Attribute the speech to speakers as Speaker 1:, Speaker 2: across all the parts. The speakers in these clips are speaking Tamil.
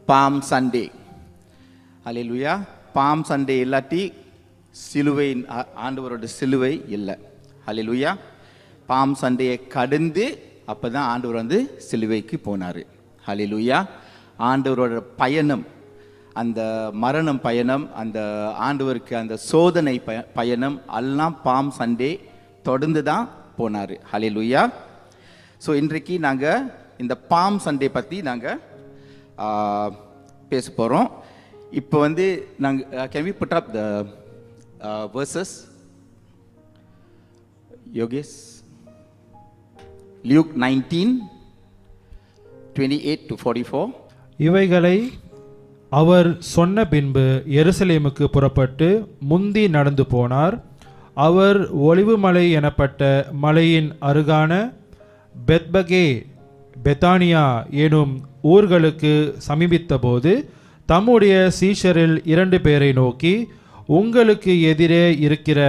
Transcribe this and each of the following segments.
Speaker 1: Bomb Sunday. Hallelujah. Palm Sunday இல்லாட்டி சிலுவை, ஆண்டவரோட சிலுவை இல்லை. ஹல்லேலூயா. பாம் சண்டையை கடந்து அப்போ தான் ஆண்டவர் சிலுவைக்கு போனார். ஹல்லேலூயா. ஆண்டவரோட பயணம், அந்த மரணம் பயணம், அந்த ஆண்டவருக்கு அந்த சோதனை பயணம் எல்லாம் பாம் சண்டே தொடர்ந்து தான் போனார். ஹல்லேலூயா. ஸோ இன்றைக்கு நாங்கள் இந்த பாம் சண்டே பற்றி நாங்கள் பேச போகிறோம். இப்போ நாங்கள் can we put up the verses? Yogesh, Luke 19:28-44.
Speaker 2: இவைகளை அவர் சொன்ன பின்பு எருசலேமுக்கு புறப்பட்டு முந்தி நடந்து போனார். அவர் ஒலிவுமலை எனப்பட்ட மலையின் அருகான பெத்பகே, பெத்தானியா எனும் ஊர்களுக்கு சமீபித்தபோது தம்முடைய சீஷரில் 2 பேரை நோக்கி, உங்களுக்கு எதிரே இருக்கிற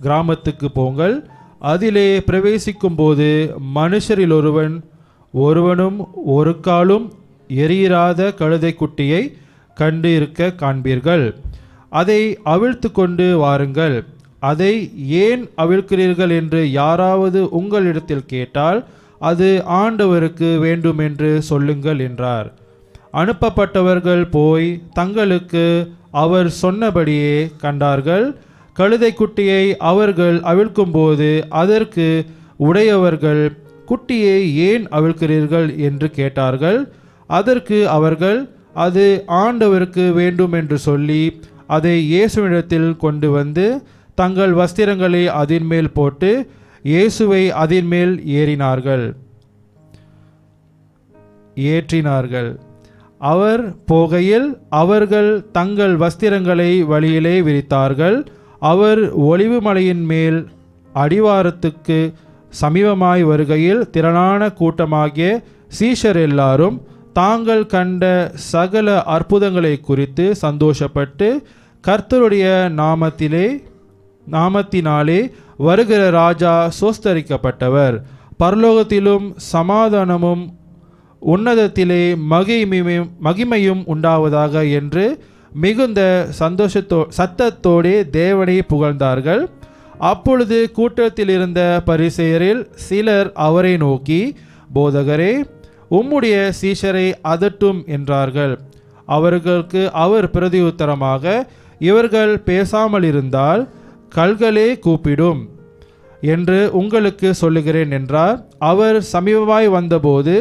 Speaker 2: கிராமத்துக்கு போங்கள். அதிலே பிரவேசிக்கும்போது மனுஷரில் ஒருவனும் ஒரு காலும் எரியிராத கழுதை குட்டியை கண்டு இருக்க காண்பீர்கள். அதை அவிழ்த்து கொண்டு வாருங்கள். அதை ஏன் அவிழ்க்கிறீர்கள் என்று யாராவது உங்களிடத்தில் கேட்டால் அது ஆண்டவருக்கு வேண்டும் என்று சொல்லுங்கள் என்றார். அனுப்பப்பட்டவர்கள் போய் தங்களுக்கு அவர் சொன்னபடியே கண்டார்கள். கழுதை குட்டியை அவர்கள் அவிழ்க்கும்போது அதற்கு உடையவர்கள், குட்டியை ஏன் அவிழ்க்கிறீர்கள் என்று கேட்டார்கள். அதற்கு அவர்கள், அது ஆண்டவருக்கு வேண்டும் என்று சொல்லி அதை இயேசுவிடத்தில் கொண்டு வந்து தங்கள் வஸ்திரங்களை அதின் மேல் போட்டு இயேசுவை அதின் மேல் ஏற்றினார்கள். அவர் போகையில் அவர்கள் தங்கள் வஸ்திரங்களை வழியிலே விரித்தார்கள். அவர் ஒலிவு மலையின் மேல் அடிவாரத்துக்கு சமீபமாய் வருகையில் திரளான கூட்டமாகிய சீஷர் எல்லாரும் தாங்கள் கண்ட சகல அற்புதங்களை குறித்து சந்தோஷப்பட்டு, கர்த்தருடைய நாமத்தினாலே வருகிற ராஜா சோஸ்தரிக்கப்பட்டவர், பரலோகத்திலும் சமாதானமும் உன்னதத்திலே மகிமையும் உண்டாவதாக என்று மிகுந்த சத்தத்தோடே தேவனை புகழ்ந்தார்கள். அப்பொழுது கூட்டத்தில் இருந்த பரிசேயரில் சிலர் அவரை நோக்கி, போதகரே, உம்முடைய சீஷரை அதட்டும் என்றார்கள். அவர்களுக்கு அவர் பிரதியுத்தரமாக, இவர்கள் பேசாமல் இருந்தால் கல்களே கூப்பிடும் என்று உங்களுக்கு சொல்லுகிறேன் என்றார். அவர் சமீபமாய் வந்தபோது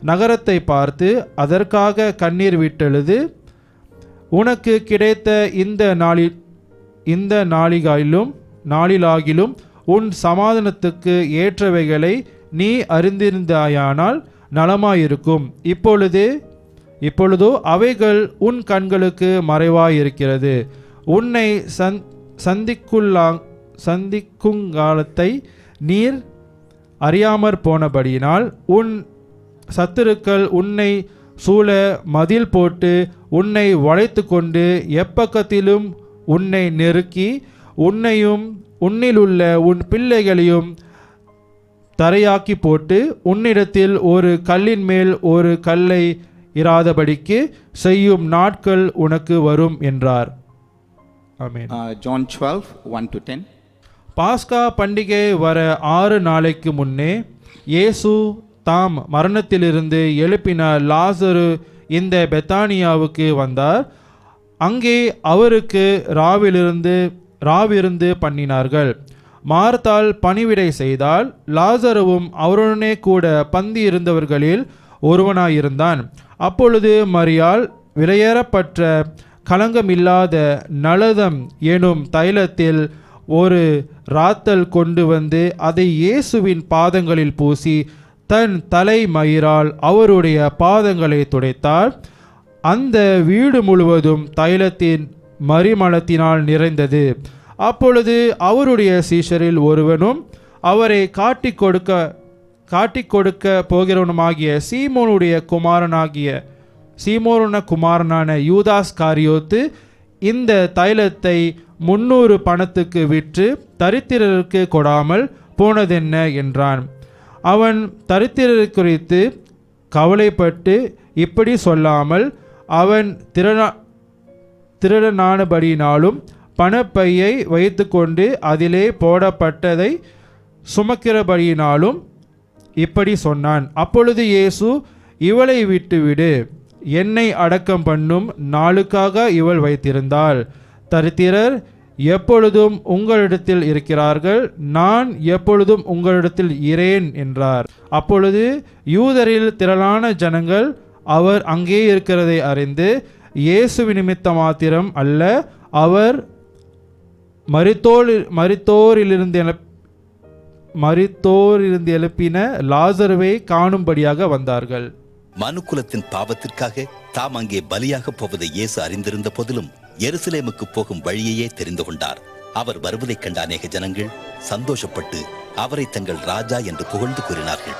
Speaker 2: நகரத்தை பார்த்து அதற்காக கண்ணீர் விட்டெழுது, உனக்கு கிடைத்த இந்த நாளிலாகிலும் உன் சமாதானத்துக்கு ஏற்றவைகளை நீ அறிந்திருந்தாயானால் நலமாயிருக்கும். இப்பொழுதோ அவைகள் உன் கண்களுக்கு மறைவாயிருக்கிறது. உன்னை சந்திக்குங்காலத்தை நீர் அறியாமற் போனபடியினால் உன் சத்துருக்கள் உன்னை சூழ மதில் போட்டு உன்னை வளைத்து கொண்டு எப்பக்கத்திலும் உன்னை நெருக்கி உன்னையும் உன்னிலுள்ள உன் பிள்ளைகளையும் தரையாக்கி போட்டு உன்னிடத்தில் ஒரு கல்லின் மேல் ஒரு கல்லை இராதபடிக்கு செய்யும் நாட்கள் உனக்கு வரும் என்றார். ஆமென்.
Speaker 1: John 12:1-10.
Speaker 2: பாஸ்கா பண்டிகை வர 6 நாளைக்கு முன்னே இயேசு தாம் மரணத்திலிருந்து எழுப்பின லாசரு இந்த பெத்தானியாவுக்கு வந்தார். அங்கே அவருக்கு ராவிருந்து பண்ணினார்கள். மார்த்தாள் பணிவிடை செய்தால், லாசருவும் அவருடனே கூட பந்தி இருந்தவர்களில் ஒருவனாயிருந்தான். அப்பொழுது மரியாள் விலையேறப்பட்ட களங்கமில்லாத நலதம் எனும் தைலத்தில் ஒரு ராத்தல் கொண்டு வந்து அதை இயேசுவின் பாதங்களில் பூசி தன் தலை மயிரால் அவருடைய பாதங்களை துடைத்தாள். அந்த வீடு முழுவதும் தைலத்தின் மரிமளத்தினால் நிறைந்தது. அப்பொழுது அவருடைய சீஷரில் ஒருவனும் அவரை காட்டிக் கொடுக்க போகிறவனுமாகிய சீமோனுடைய குமாரனான யூதாஸ் காரியோத்து இந்த தைலத்தை 300 பணத்துக்கு விற்று தரித்திரருக்கு கொடாமல் போனதென்ன என்றான். அவன் தரித்திரரை குறித்து கவலைப்பட்டு இப்படி சொல்லாமல், அவன் திருடனானபடியினாலும் பணப்பையை வைத்துக்கொண்டு அதிலே போடப்பட்டதை சுமக்கிறபடியினாலும் இப்படி சொன்னான். அப்பொழுது இயேசு, இவளை விட்டுவிடு, என்னை அடக்கம் பண்ணும் நாளுக்காக இவள் வைத்திருந்தாள். தரித்திரர் எப்பொழுதும் உங்களிடத்தில் இருக்கிறார்கள், நான் எப்பொழுதும் உங்களிடத்தில் இரேன் என்றார். அப்பொழுது யூதரில் திரளான ஜனங்கள் அவர் அங்கே இருக்கிறதை அறிந்து, இயேசு நிமித்த மாத்திரம் அல்ல, அவர் மரித்தோரிலிருந்து எழுப்பின லாசருவை காணும்படியாக வந்தார்கள்.
Speaker 3: மனுக்குலத்தின் பாவத்திற்காக தாம் அங்கே பலியாக போவதை இயேசு அறிந்திருந்த போதிலும் எருசலேமுக்கு போகும் வழியையே தெரிந்து கொண்டார். அவர் வருவதைக் கண்ட அநேக ஜனங்கள் சந்தோஷப்பட்டு அவரை தங்கள் ராஜா என்று புகழ்ந்து கூறினார்கள்.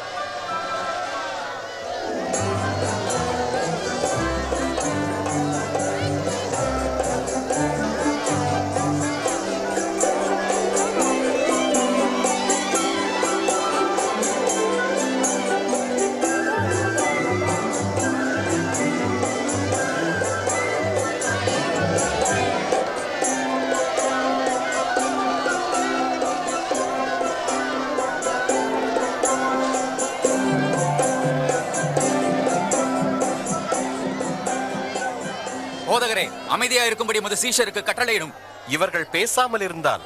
Speaker 4: போதகரே, அமைதியா இருக்கும்படி மது சீஷருக்கு கட்டளையிடும்.
Speaker 5: இவர்கள் பேசாமல் இருந்தால்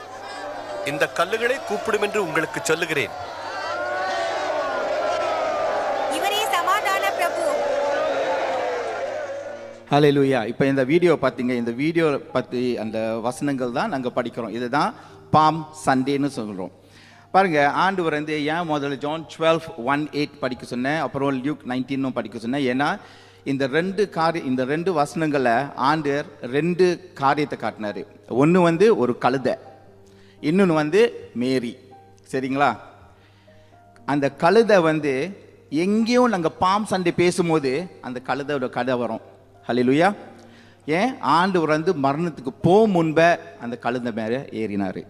Speaker 5: இந்த கல்லுகளை கூப்பிடும் என்று உங்களுக்கு சொல்லுகிறேன்.
Speaker 6: இவரே சமாதான பிரபு.
Speaker 1: ஹல்லேலூயா. இப்போ இந்த வீடியோ பார்த்தீங்க, இந்த வீடியோ பற்றி அந்த வசனங்கள் தான் நாங்கள் படிக்கிறோம். இதுதான் பாம் சண்டேன்னு சொல்கிறோம். பாருங்க, ஆண்டவர் வந்து ஏன் முதல்ல ஜான் 12:1-8 படிக்க சொன்னேன், அப்புறம் லியூக் 19 படிக்க சொன்னேன். ஏன்னா இந்த ரெண்டு வசனங்களை ஆண்டவர் ரெண்டு காரியத்தை காட்டினார். ஒன்று வந்து ஒரு கழுதை, இன்னொன்று வந்து மேரி. சரிங்களா? அந்த கழுதை வந்து எங்கேயும் நாங்கள் பாம் சண்டே பேசும்போது அந்த கழுதையோட கதை வரும். ஹல்லேலூயா. ஏன்? ஆண்டவர் வந்து மரணத்துக்கு முன்பே அந்த கழுதை மேலே ஏறினார்.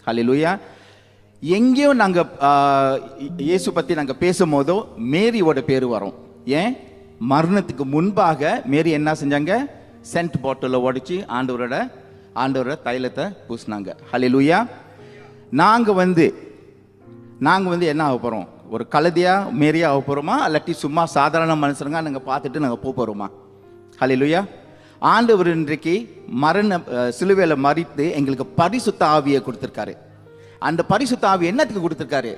Speaker 1: ஹல்லேலூயா. எங்கேயும் நாங்கள் இயேசு பற்றி நாங்கள் பேசும்போதோ மேரியோட பேர் வரும். ஏன்? மரணத்துக்கு முன்பாக மேரி என்ன செஞ்சாங்க? சென்ட் பாட்டிலில் உடைச்சி ஆண்டவரோட தைலத்தை பூசினாங்க. ஹல்லேலூயா. நாங்கள் வந்து என்ன ஆக போகிறோம்? ஒரு கழுதையா மேரியா ஆக போகிறோமா, இல்லாட்டி சும்மா சாதாரண மனுஷனுங்க நாங்கள் பார்த்துட்டு நாங்கள் போகிறோமா? ஹல்லேலூயா. ஆண்டவர் இன்றைக்கு சிலுவையில் மரித்து எங்களுக்கு பரிசுத்த ஆவியை கொடுத்துருக்காரு. அந்த பரிசுத்த ஆவி என்னத்துக்கு கொடுத்துருக்காரு?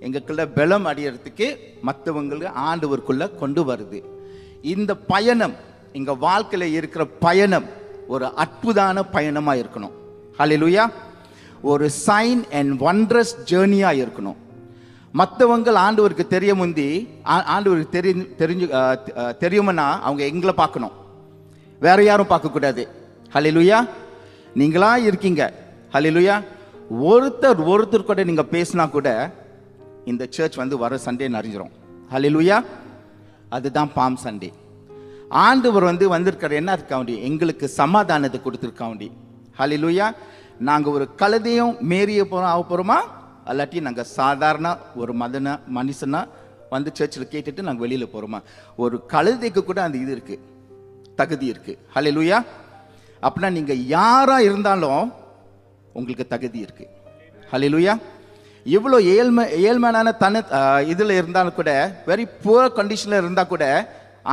Speaker 1: எங்களுக்குள்ள பலம் அடையிறதுக்கு, மற்றவங்களுக்கு ஆண்டவருக்குள்ள கொண்டு வருது. இந்த பயணம், எங்கள் வாழ்க்கையில் இருக்கிற பயணம் ஒரு அற்புதமான பயணமாக இருக்கணும். ஹல்லேலூயா. ஒரு சைன் அண்ட் வண்டரஸ் ஜேர்னியாக இருக்கணும். மற்றவங்க ஆண்டவருக்கு தெரிய முந்தி ஆண்டவருக்கு தெரியுமன்னா அவங்க எங்களை பார்க்கணும், வேற யாரும் பார்க்கக்கூடாது. ஹல்லேலூயா. நீங்களா இருக்கீங்க. ஹல்லேலூயா. ஒருத்தர் கூட நீங்கள் பேசினா கூட இந்த சர்ச் வந்து வர சண்டே நிறைஞ்சிரும். ஹல்லேலூயா. அதுதான் பாம் சண்டே. ஆண்டவர் வந்து வந்திருக்கிற என்ன இருக்காண்டி? எங்களுக்கு சமாதானத்தை கொடுத்துருக்காண்டி. ஹல்லேலூயா. நாங்கள் ஒரு கழுதையும் மேரிய ஆக போகிறோமா, அல்லாட்டி நாங்கள் சாதாரண ஒரு மனுஷனா வந்து சர்ச்சில் கேட்டுட்டு நாங்கள் வெளியில் போகிறோமா? ஒரு கழுதைக்கு கூட அந்த இது இருக்குது, தகுதி இருக்குது. ஹல்லேலூயா. அப்படின்னா நீங்கள் யாராக இருந்தாலும் உங்களுக்கு தகுதி இருக்குது. ஹல்லேலூயா. இவ்வளோ ஏழ்மையான இதில் இருந்தாலும் கூட, வெரி புவர் கண்டிஷனில் இருந்தால் கூட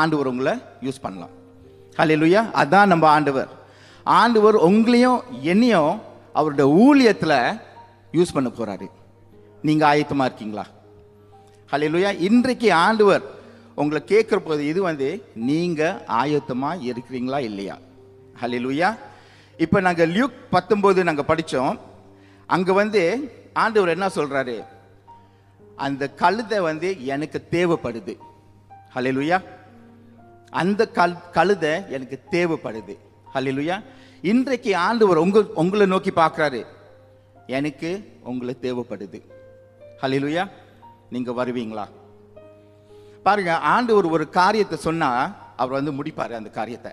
Speaker 1: ஆண்டவர் உங்களை யூஸ் பண்ணலாம். ஹல்லேலூயா. அதான் நம்ம ஆண்டவர் உங்களையும் என்னையும் அவருடைய ஊழியத்தில் யூஸ் பண்ண போகிறாரு. நீங்கள் ஆயத்தமாக இருக்கீங்களா? ஹல்லேலூயா. இன்றைக்கு ஆண்டவர் உங்களை கேட்குற போது இது வந்து நீங்கள் ஆயத்தமாக இருக்கிறீங்களா இல்லையா? ஹல்லேலூயா. இப்போ நாங்கள் லியூக் 19 நாங்கள் படித்தோம். அங்கே வந்து ஆண்டவர் என்ன சொல்றாரு? அந்த கழுதை வந்து எனக்கு தேவைப்படுது. ஹல்லேலூயா. அந்த கழுதை எனக்கு தேவைப்படுது. ஹல்லேலூயா. இன்றைக்கு ஆண்டவர் உங்களை நோக்கி பார்க்குறாரு, எனக்கு உங்களை தேவைப்படுது. ஹல்லேலூயா. நீங்க வருவீங்களா? பாருங்க, ஆண்டவர் ஒரு காரியத்தை சொன்னா அவர் வந்து முடிப்பாரு. அந்த காரியத்தை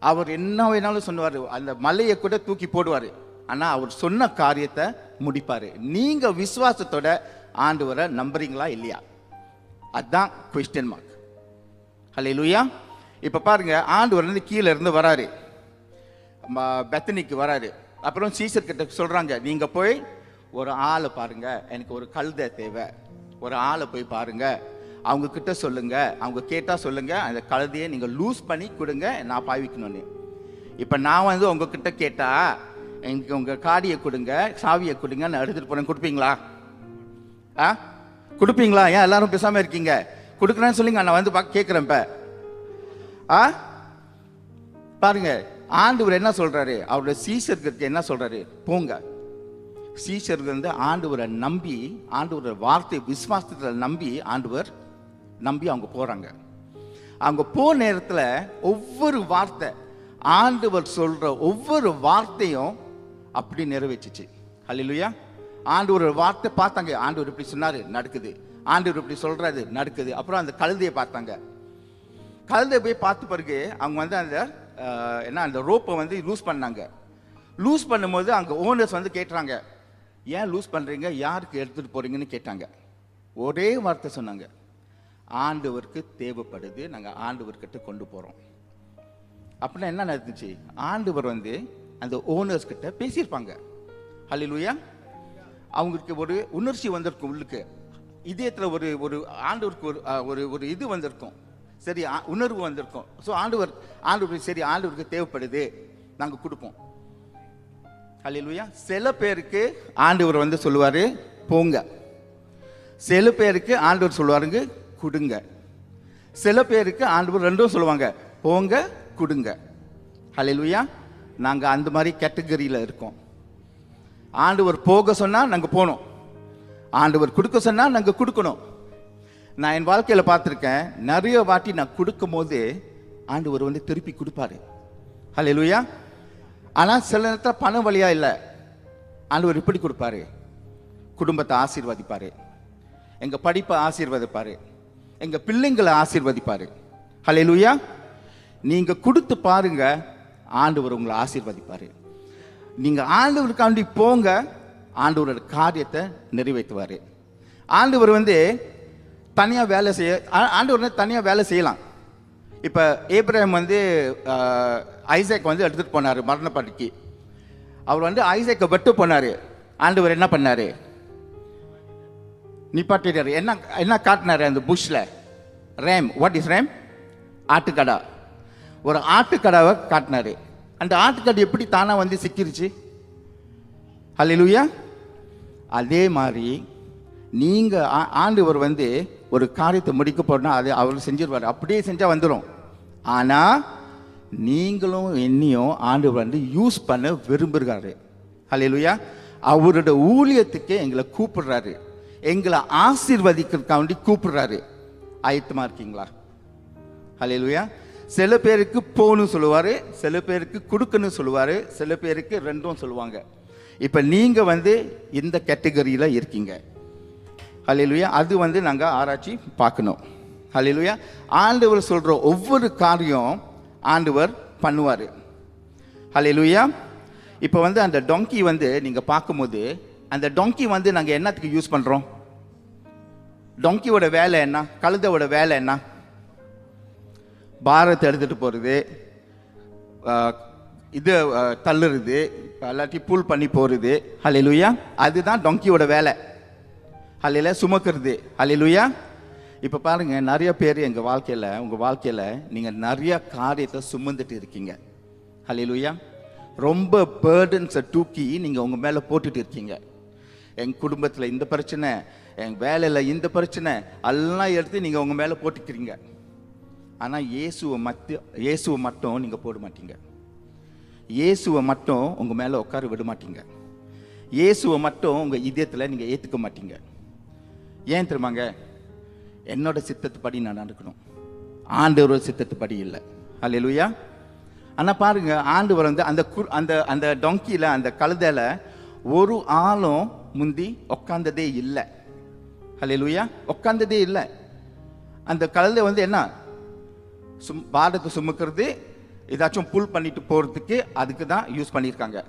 Speaker 1: அவர் என்ன வேணாலும் சொன்னார், அந்த மலையை கூட தூக்கி போடுவார். ஆனால் அவர் சொன்ன காரியத்தை முடிப்பார். நீங்கள் விசுவாசத்தோட ஆண்டவரை நம்புறீங்களா இல்லையா? அதுதான் கொஸ்டின் மார்க். ஹல்லேலூயா. இப்போ பாருங்க, ஆண்டவர் வந்து கீழே இருந்து வராரு, பெத்தனிக்கு வராரு. அப்புறம் சீசர் கிட்ட சொல்றாங்க, நீங்க போய் ஒரு ஆளை பாருங்க, எனக்கு ஒரு கழுதை தேவை, ஒரு ஆளை போய் பாருங்க, அவங்க கிட்ட சொல்லுங்க, அவங்க கேட்டா சொல்லுங்க, அந்த கழுதையை நீங்க லூஸ் பண்ணி கொடுங்க, நான் பாவிக்கணும்னு. இப்போ நான் வந்து உங்ககிட்ட கேட்டா எனக்கு உங்க காடியை கொடுங்க, சாவியை கொடுங்க, நான் எடுத்துட்டு போறேன், கொடுப்பீங்களா? கொடுப்பீங்களா? ஏன் எல்லாரும் பேசாம இருக்கீங்க? கொடுக்குறேன்னு சொல்லுங்க, நான் வந்து கேட்குறேன். இப்போ பாருங்க, ஆண்டவர் என்ன சொல்றாரு, அவருடைய சீஷருக்கு என்ன சொல்றாரு? போங்க. சீஷர்கள் வந்து ஆண்டவரை நம்பி, ஆண்டவரோட வார்த்தை விசுவாசத்தில் நம்பி அவங்க போறாங்க. அவங்க போன நேரத்தில் ஒவ்வொரு வார்த்தை, ஆண்டவர் சொல்ற ஒவ்வொரு வார்த்தையும் அப்படி நிறைவேற்றுச்சு. ஹல்லேலூயா. ஆண்டவர் வார்த்தை பார்த்தாங்க, ஆண்டவர் இப்படி சொன்னாரு நடக்குது, ஆண்டவர் இப்படி சொல்றாரு நடக்குது. அப்புறம் அந்த கழுதையை பார்த்தாங்க. கழுதையை போய் பார்த்த பிறகு அவங்க வந்து அந்த ரோப்பை வந்து லூஸ் பண்ணாங்க. லூஸ் பண்ணும்போது அங்கே ஓனர்ஸ் வந்து கேட்டுறாங்க, ஏன் லூஸ் பண்ணுறீங்க, யாருக்கு எடுத்துகிட்டு போகிறீங்கன்னு கேட்டாங்க. ஒரே வார்த்தை சொன்னாங்க, ஆண்டவருக்கு தேவைப்படுது, நாங்கள் ஆண்டவர்கிட்ட கொண்டு போகிறோம். அப்படின்னா என்ன நடந்துச்சு? ஆண்டவர் வந்து அந்த ஓனர்ஸ் கிட்ட பேசியிருப்பாங்க. ஹல்லேலூயா. அவங்களுக்கு ஒரு உணர்ச்சி வந்திருக்கும், உள்ளுக்கு இதயத்தில் ஒரு ஆண்டவருக்கு ஒரு இது வந்திருக்கும், சரி உணர்வு வந்திருக்கும். ஸோ ஆண்டவர் சரி, ஆண்டவருக்கு தேவைப்படுது, நாங்கள் கொடுப்போம். ஹல்லேலூயா. சில பேருக்கு ஆண்டவர் வந்து சொல்லுவார் போங்க, சில பேருக்கு ஆண்டவர் சொல்லுவாருங்க கொடுங்க, சில பேருக்கு ஆண்டவர் ரெண்டும் சொல்லுவாங்க, போங்க கொடுங்க. ஹல்லேலூயா. நாங்கள் அந்த மாதிரி கேட்டகரியில் இருக்கோம். ஆண்டவர் போக சொன்னால் நாங்கள் போனோம், ஆண்டவர் கொடுக்க சொன்னால் நாங்கள் கொடுக்கணும். நான் என் வாழ்க்கையில் பார்த்துருக்கேன், நிறைய வாட்டி நான் கொடுக்கும் போது ஆண்டவர் வந்து திருப்பி கொடுப்பாரு. ஹல்லேலூயா. ஆனால் சில நேரத்தில் பணம் வழியா இல்லை, ஆண்டவர் இப்படி கொடுப்பாரு, குடும்பத்தை ஆசீர்வதிப்பாரு, எங்கள் படிப்பை ஆசீர்வதிப்பாரு, எங்கள் பிள்ளைங்களை ஆசீர்வதிப்பாரு. ஹல்லேலூயா. நீங்கள் கொடுத்து பாருங்க, ஆண்டவர் உங்களை ஆசீர்வதிப்பாரு. நீங்கள் ஆண்டவருக்காண்டி போங்க, ஆண்டவரோட காரியத்தை நிறைவேற்றுவார். ஆண்டவர் வந்து தனியாக வேலை செய்ய, ஆண்டவர் வந்து தனியாக வேலை செய்யலாம். இப்போ ஏப்ரஹாம் வந்து ஐசேக் வந்து எடுத்துகிட்டு போனார் மரணப்படுக்கி. அவர் வந்து ஐசேக்கை வெட்டு போனார். ஆண்டவர் என்ன பண்ணார்? நிப்பாட்டிட்டார். என்ன காட்டினார் அந்த புஷ்ல? ரேம். What is ram? ஆட்டுக்கடா. ஒரு ஆட்டுக்கடாவை காட்டினார். அந்த ஆட்டுக்கடை எப்படி தானாக வந்து சிக்கிருச்சு? ஹல்லேலூயா. அதே மாதிரி நீங்கள் ஆண்டவர் வந்து ஒரு காரியத்தை முடிக்க போறோம்னா அது அவர் செஞ்சிருவார், அப்படியே செஞ்சால் வந்துடும். ஆனால் நீங்களும் என்னையும் ஆண்டவர் வந்து யூஸ் பண்ண விரும்புகிறாரு. ஹல்லேலூயா. அவரோட ஊழியத்துக்கு எங்களை கூப்பிடுறாரு, எங்களை ஆசீர்வதிக்கிறதுக்காண்டி கூப்பிடுறாரு. ஆயத்தமாக இருக்கீங்களா? ஹல்லேலூயா. சில பேருக்கு போகணும்னு சொல்லுவார், சில பேருக்கு கொடுக்கணும்னு சொல்லுவார், சில பேருக்கு ரெண்டும் சொல்லுவாங்க. இப்போ நீங்கள் வந்து இந்த கேட்டகரியில் இருக்கீங்க. ஹல்லேலூயா. அது வந்து நாங்கள் ஆராய்ச்சி பார்க்கணும். ஹல்லேலூயா. ஆண்டவர் சொல்கிற ஒவ்வொரு காரியம் ஆண்டவர் பண்ணுவார். ஹல்லேலூயா. இப்போ வந்து அந்த டொங்கி வந்து நீங்கள் பார்க்கும்போது, அந்த டொங்கி வந்து நாங்கள் என்னத்துக்கு யூஸ் பண்ணுறோம்? டொங்கியோட வேலை என்ன? கழுதையோட வேலை என்ன? பாரத்தை எடுத்துகிட்டு போகிறது, இது தள்ளுறது, எல்லாத்தையும் புல் பண்ணி போகிறது. ஹல்லேலூயா. அதுதான் டொங்கியோட வேலை. ஹல்லேலூயா. சுமக்கிறது. ஹல்லேலூயா. இப்போ பாருங்கள், நிறைய பேர் எங்கள் வாழ்க்கையில், உங்கள் வாழ்க்கையில் நீங்கள் நிறைய காரியத்தை சுமந்துட்டு இருக்கீங்க. ஹல்லேலூயா. ரொம்ப பேர்டன்ஸை தூக்கி நீங்கள் உங்கள் மேலே போட்டுட்டு இருக்கீங்க. எங்கள் குடும்பத்தில் இந்த பிரச்சனை, எங்கள் வேலையில் இந்த பிரச்சனை எல்லாம் எடுத்து நீங்கள் உங்கள் மேலே போட்டுக்கிறீங்க. ஆனால் இயேசுவை மட்டும் நீங்கள் போட மாட்டீங்க. இயேசுவை மட்டும் உங்கள் மேலே உட்கார விட மாட்டீங்க. இயேசுவை மட்டும் உங்கள் இதயத்தில் நீங்கள் ஏற்றுக்க மாட்டீங்க. ஏன் தெரியுமாங்க? என்னோட சித்தத்துப்படி நான் நடக்கணும், ஆண்டவரோட சித்தத்துப்படி இல்லை. ஹல்லேலூயா. ஆனால் பாருங்க, ஆண்டவர் வந்து அந்த அந்த டொங்கியில், அந்த கழுதையில் ஒரு ஆளும் முந்தி உட்காந்ததே இல்லை. ஹல்லேலூயா. உட்காந்ததே இல்லை. அந்த கழுதை வந்து என்ன, பாரத்தை சுமக்கிறது, ஏதாச்சும் புல் பண்ணிட்டு போகிறதுக்கு, அதுக்கு தான் யூஸ் பண்ணியிருக்காங்க.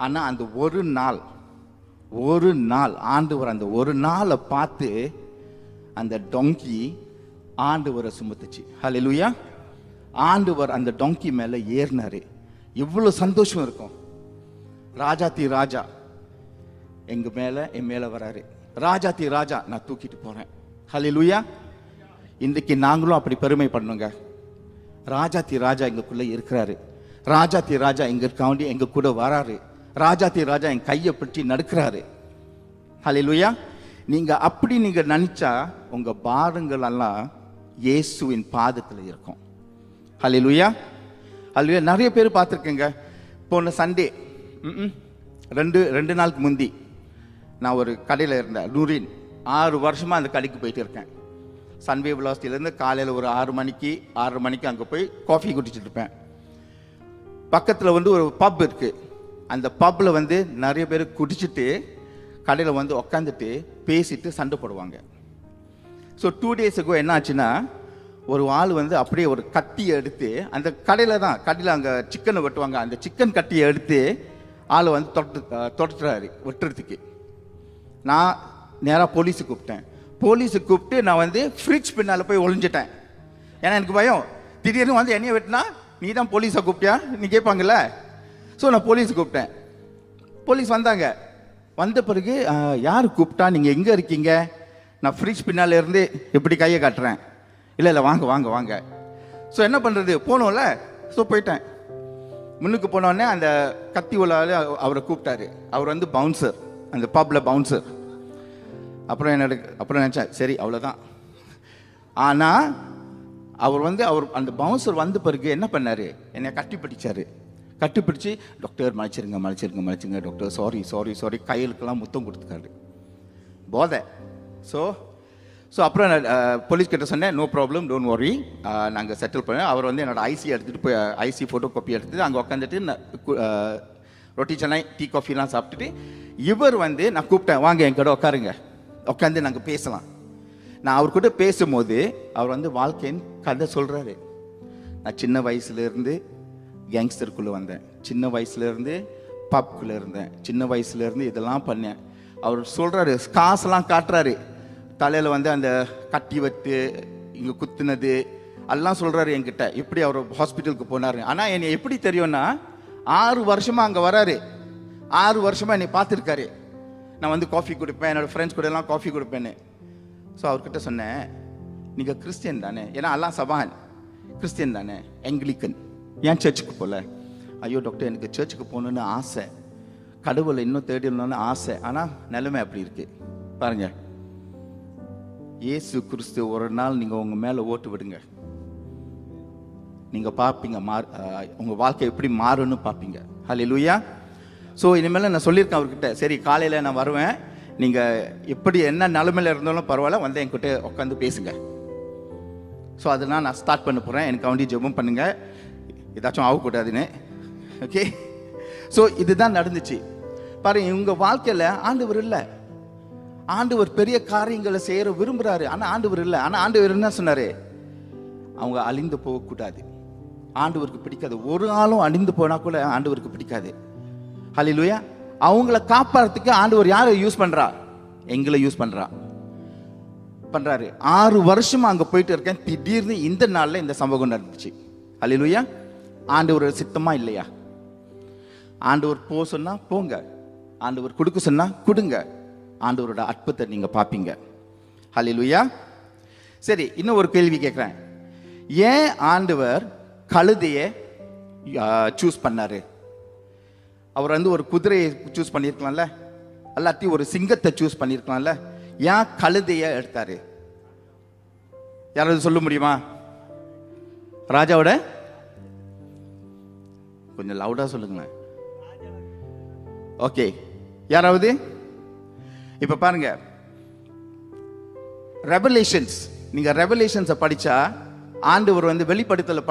Speaker 1: ஆனால் அந்த ஒரு நாள் ஒரு நாள் ஆண்டவர் அந்த ஒரு நாளை பார்த்து அந்த டொங்கி ஆண்டவரை சுமத்துச்சு. ஹல்லேலூயா. ஆண்டவர் அந்த டொங்கி மேலே ஏறினாரு. எவ்வளோ சந்தோஷம் இருக்கும். ராஜாத்தி ராஜா எங்க மேலே என் மேலே வராரு. ராஜாத்தி ராஜா நான் தூக்கிட்டு போறேன். ஹல்லேலூயா. இன்றைக்கு நாங்களும் அப்படி பெருமை பண்ணுங்க. ராஜாத்தி ராஜா எங்களுக்குள்ள இருக்கிறாரு. ராஜாத்தி ராஜா எங்க இருக்காண்டி எங்க கூட வராரு. ராஜாத்தி ராஜா என் கையை பிடிச்சி நடக்கிறாரு. ஹல்லேலூயா. நீங்க அப்படி நீங்க நினைச்சா உங்க பாரங்கள் எல்லாம் இயேசுவின் பாதத்தில் இருக்கும். ஹல்லேலூயா. ஹல்லேலூயா. நிறைய பேர் பார்த்துருக்கேங்க. போன சண்டே ரெண்டு நாளுக்கு முந்தி நான் ஒரு கடையில் இருந்தேன். நூரின் 6 வருஷமா அந்த கடைக்கு போயிட்டு இருக்கேன். சன்வே விலாசிலேருந்து காலையில் ஒரு 6 மணிக்கு அங்கே போய் காஃபி குடிச்சிட்டு இருப்பேன். பக்கத்தில் ஒரு பப் இருக்கு. அந்த பப்பில் நிறைய பேர் குடிச்சிட்டு கடையில் உக்காந்துட்டு பேசிட்டு சண்டை போடுவாங்க. ஸோ 2 days ago என்ன ஆச்சுன்னா, ஒரு ஆள் அப்படியே ஒரு கத்தியை எடுத்து அந்த கடையில் அங்கே சிக்கனை வெட்டுவாங்க. அந்த சிக்கன் கட்டியை எடுத்து ஆள் தொட்டுறாரு வெட்டுறதுக்கு. நான் நேராக போலீஸை கூப்பிட்டேன். போலீஸை கூப்பிட்டு நான் ஃப்ரிட்ஜ் பின்னால் போய் ஒளிஞ்சிட்டேன். ஏன்னா எனக்கு பயம், திடீர்னு என்னைய வெட்டினா நீ தான் போலீஸை கூப்பிட்டியா நீ கேட்பாங்கல்ல. ஸோ நான் போலீஸை கூப்பிட்டேன். போலீஸ் வந்தாங்க. வந்த பிறகு யார் கூப்பிட்டா, நீங்கள் எங்கே இருக்கீங்க? நான் ஃப்ரிட்ஜ் பின்னால் இருந்து எப்படி கையை காட்டுறேன். இல்லை வாங்க வாங்க வாங்க. ஸோ என்ன பண்ணுறது, போனோம்ல. ஸோ போயிட்டேன். முன்னுக்கு போனோடனே அந்த கத்தி உள்ளால் அவரை கூப்பிட்டாரு. அவர் பவுன்சர், அந்த பப்பில் பவுன்சர். அப்புறம் நினச்சேன் சரி அவ்வளோதான். ஆனால் அவர் அவர் அந்த பவுன்சர் வந்த பிறகு என்ன பண்ணார், என்னை கட்டிப்பிடிச்சாரு. கட்டிப்பிடிச்சு டாக்டர் மன்னிச்சிருங்க டாக்டர், சாரி கையிலுக்கெல்லாம் முத்தம் கொடுத்துக்காரு. போதை. ஸோ அப்புறம் போலீஸ் கிட்ட சொன்னேன், நோ ப்ராப்ளம், டோன்ட் வரி, நாங்கள் செட்டில் பண்ணேன். அவர் என்னோட ஐசி எடுத்துகிட்டு போய் ஐசி ஃபோட்டோ காப்பி எடுத்துட்டு அங்கே உட்காந்துட்டு ரொட்டி சென்னை டீ காஃபிலாம் சாப்பிட்டுட்டு இவர் நான் கூப்பிட்டேன், வாங்க என் கடை உட்காருங்க, உட்காந்து நாங்கள் பேசலாம். நான் அவர்கிட்ட பேசும்போது அவர் வாழ்க்கையின் கதை சொல்கிறாரு. நான் சின்ன வயசுலேருந்து கேங்ஸ்டருக்குள்ளே வந்தேன், சின்ன வயசுலேருந்து பப்குள்ளே இருந்தேன், சின்ன வயசுலேருந்து இதெல்லாம் பண்ணேன். அவர் சொல்கிறாரு, காசெல்லாம் காட்டுறாரு. தலையில் அந்த கட்டி வட்டு இங்கே குத்துனது எல்லாம் சொல்கிறாரு என்கிட்ட. எப்படி அவர் ஹாஸ்பிட்டலுக்கு போனார். ஆனால் என்னை எப்படி தெரியும்னா, 6 வருஷமாக அங்கே வராரு. 6 வருஷமாக என்னை பார்த்துருக்காரு. நான் காஃபி குடிப்பேன், என்னோடய ஃப்ரெண்ட்ஸ் கூட எல்லாம் காஃபி குடிப்பேன்னு. ஸோ அவர்கிட்ட சொன்னேன், நீங்கள் கிறிஸ்டியன் தானே? ஏன்னா எல்லாம் சபான் கிறிஸ்டியன் தானே, எங்கிலிக்கன், ஏன் சர்ச்சுக்கு போகல? ஐயோ டாக்டர், எனக்கு சர்ச்சுக்கு போகணுன்னு ஆசை, கடவுளை இன்னும் தேடிடணும்னு ஆசை, ஆனால் நிலைமை அப்படி இருக்கு பாருங்க. இயேசு கிறிஸ்து ஒரு நாள் நீங்கள் உங்கள் மேலே ஓட்டு விடுங்க, நீங்கள் பார்ப்பீங்க உங்கள் வாழ்க்கை எப்படி மாறுன்னு பார்ப்பீங்க. ஹல்லேலூயா. ஸோ இனிமேல் நான் சொல்லியிருக்கேன் அவர்கிட்ட, சரி காலையில் நான் வருவேன், நீங்கள் எப்படி என்ன நிலைமையில் இருந்தாலும் பரவாயில்ல, என்கிட்ட உட்காந்து பேசுங்க. ஸோ அதெல்லாம் நான் ஸ்டார்ட் பண்ண போகிறேன். எனக்கு அவண்டி ஜெபம் பண்ணுங்க, ஏதாச்சும் ஆகக்கூடாதுன்னு. ஓகே. ஸோ இதுதான் நடந்துச்சு பாருங்க. இவங்க வாழ்க்கையில் ஆண்டவர் இல்லை. ஆண்டவர் பெரிய காரியங்களை செய்ய விரும்புகிறாரு, ஆனால் ஆண்டவர் இல்லை. ஆனால் ஆண்டவர் என்ன சொன்னார், அவங்க அழிந்து போகக்கூடாது. ஆண்டவருக்கு பிடிக்காது. ஒரு ஆளும் அழிந்து போனால் கூட ஆண்டவருக்கு பிடிக்காது. ஹல்லேலூயா. அவங்கள காப்பாறதுக்கு ஆண்டவர் யாரை யூஸ் பண்றா? எங்களை யூஸ் பண்றாரு. 6 வருஷமா அங்க போயிட்டு இருக்கேன். திடீர்னு இந்த நாள்ல இந்த சம்பவம் நடந்துச்சு. ஹல்லேலூயா. ஆண்டவர் சித்தமா இல்லையா? ஆண்டவர் போ சொன்னா போங்க, ஆண்டவர் கொடுக்க சொன்னா கொடுங்க. ஆண்டவரோட அற்புதத்தை நீங்க பாப்பீங்க. ஹல்லேலூயா. சரி, இன்னும் ஒரு கேள்வி கேட்கிறேன். ஏன் ஆண்டவர் கழுதையை சூஸ் பண்ணாரு? அவர் ஒரு குதிரையை சூஸ் பண்ணியிருக்கலாம்ல, அல்லாட்டி ஒரு சிங்கத்தை சூஸ் பண்ணியிருக்கலாம்ல. ஏன் கழுதையை எடுத்தாரு? யாராவது சொல்ல முடியுமா? ராஜாவோட கொஞ்சம் லவுடா சொல்லுங்களேன். ஓகே, யாராவது? இப்ப பாருங்க, ரெவலேஷன்ஸ், நீங்க ரெவலேஷன்ஸை படிச்சா ஆண்டவர் வெளிப்படுத்தல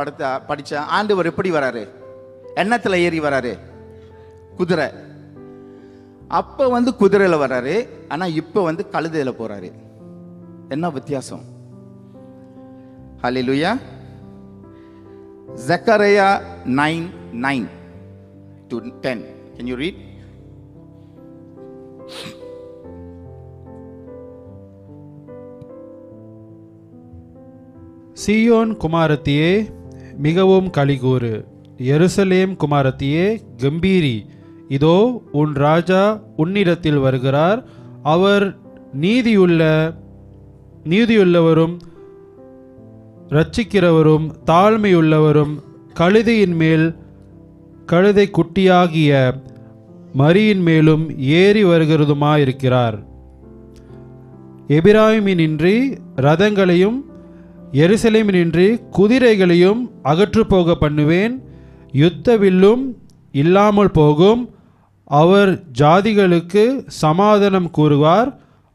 Speaker 1: படிச்சா ஆண்டவர் எப்படி வராரு? எண்ணத்துல ஏறி வராரு, குதிரை. அப்ப குதிரையில வராரு, ஆனா இப்ப கழுதையில போறாரு. என்ன வித்தியாசம்? ஹல்லேலூயா. Zechariah 9:9 to 10. Can you read?
Speaker 2: சீயோன் குமாரத்தியே மிகவும் களிகூறு, எருசலேம் குமாரத்தியே கம்பீரி, இதோ உன் ராஜா உன்னிடத்தில் வருகிறார், அவர் நீதியுள்ளவரும் இரட்சிக்கிறவரும் தாழ்மையுள்ளவரும் கழுதையின் மேல் கழுதை குட்டியாகிய மரியின் மேலும் ஏறி வருகிறதுமாயிருக்கிறார். எபிராயிமினின்றி ரதங்களையும் எருசலேமினின்றி குதிரைகளையும் அகற்றுப்போக பண்ணுவேன், யுத்த வில்லும் இல்லாமல் போகும். அவர் ஜாதிகளுக்கு சமாதானம் கூறுவார்.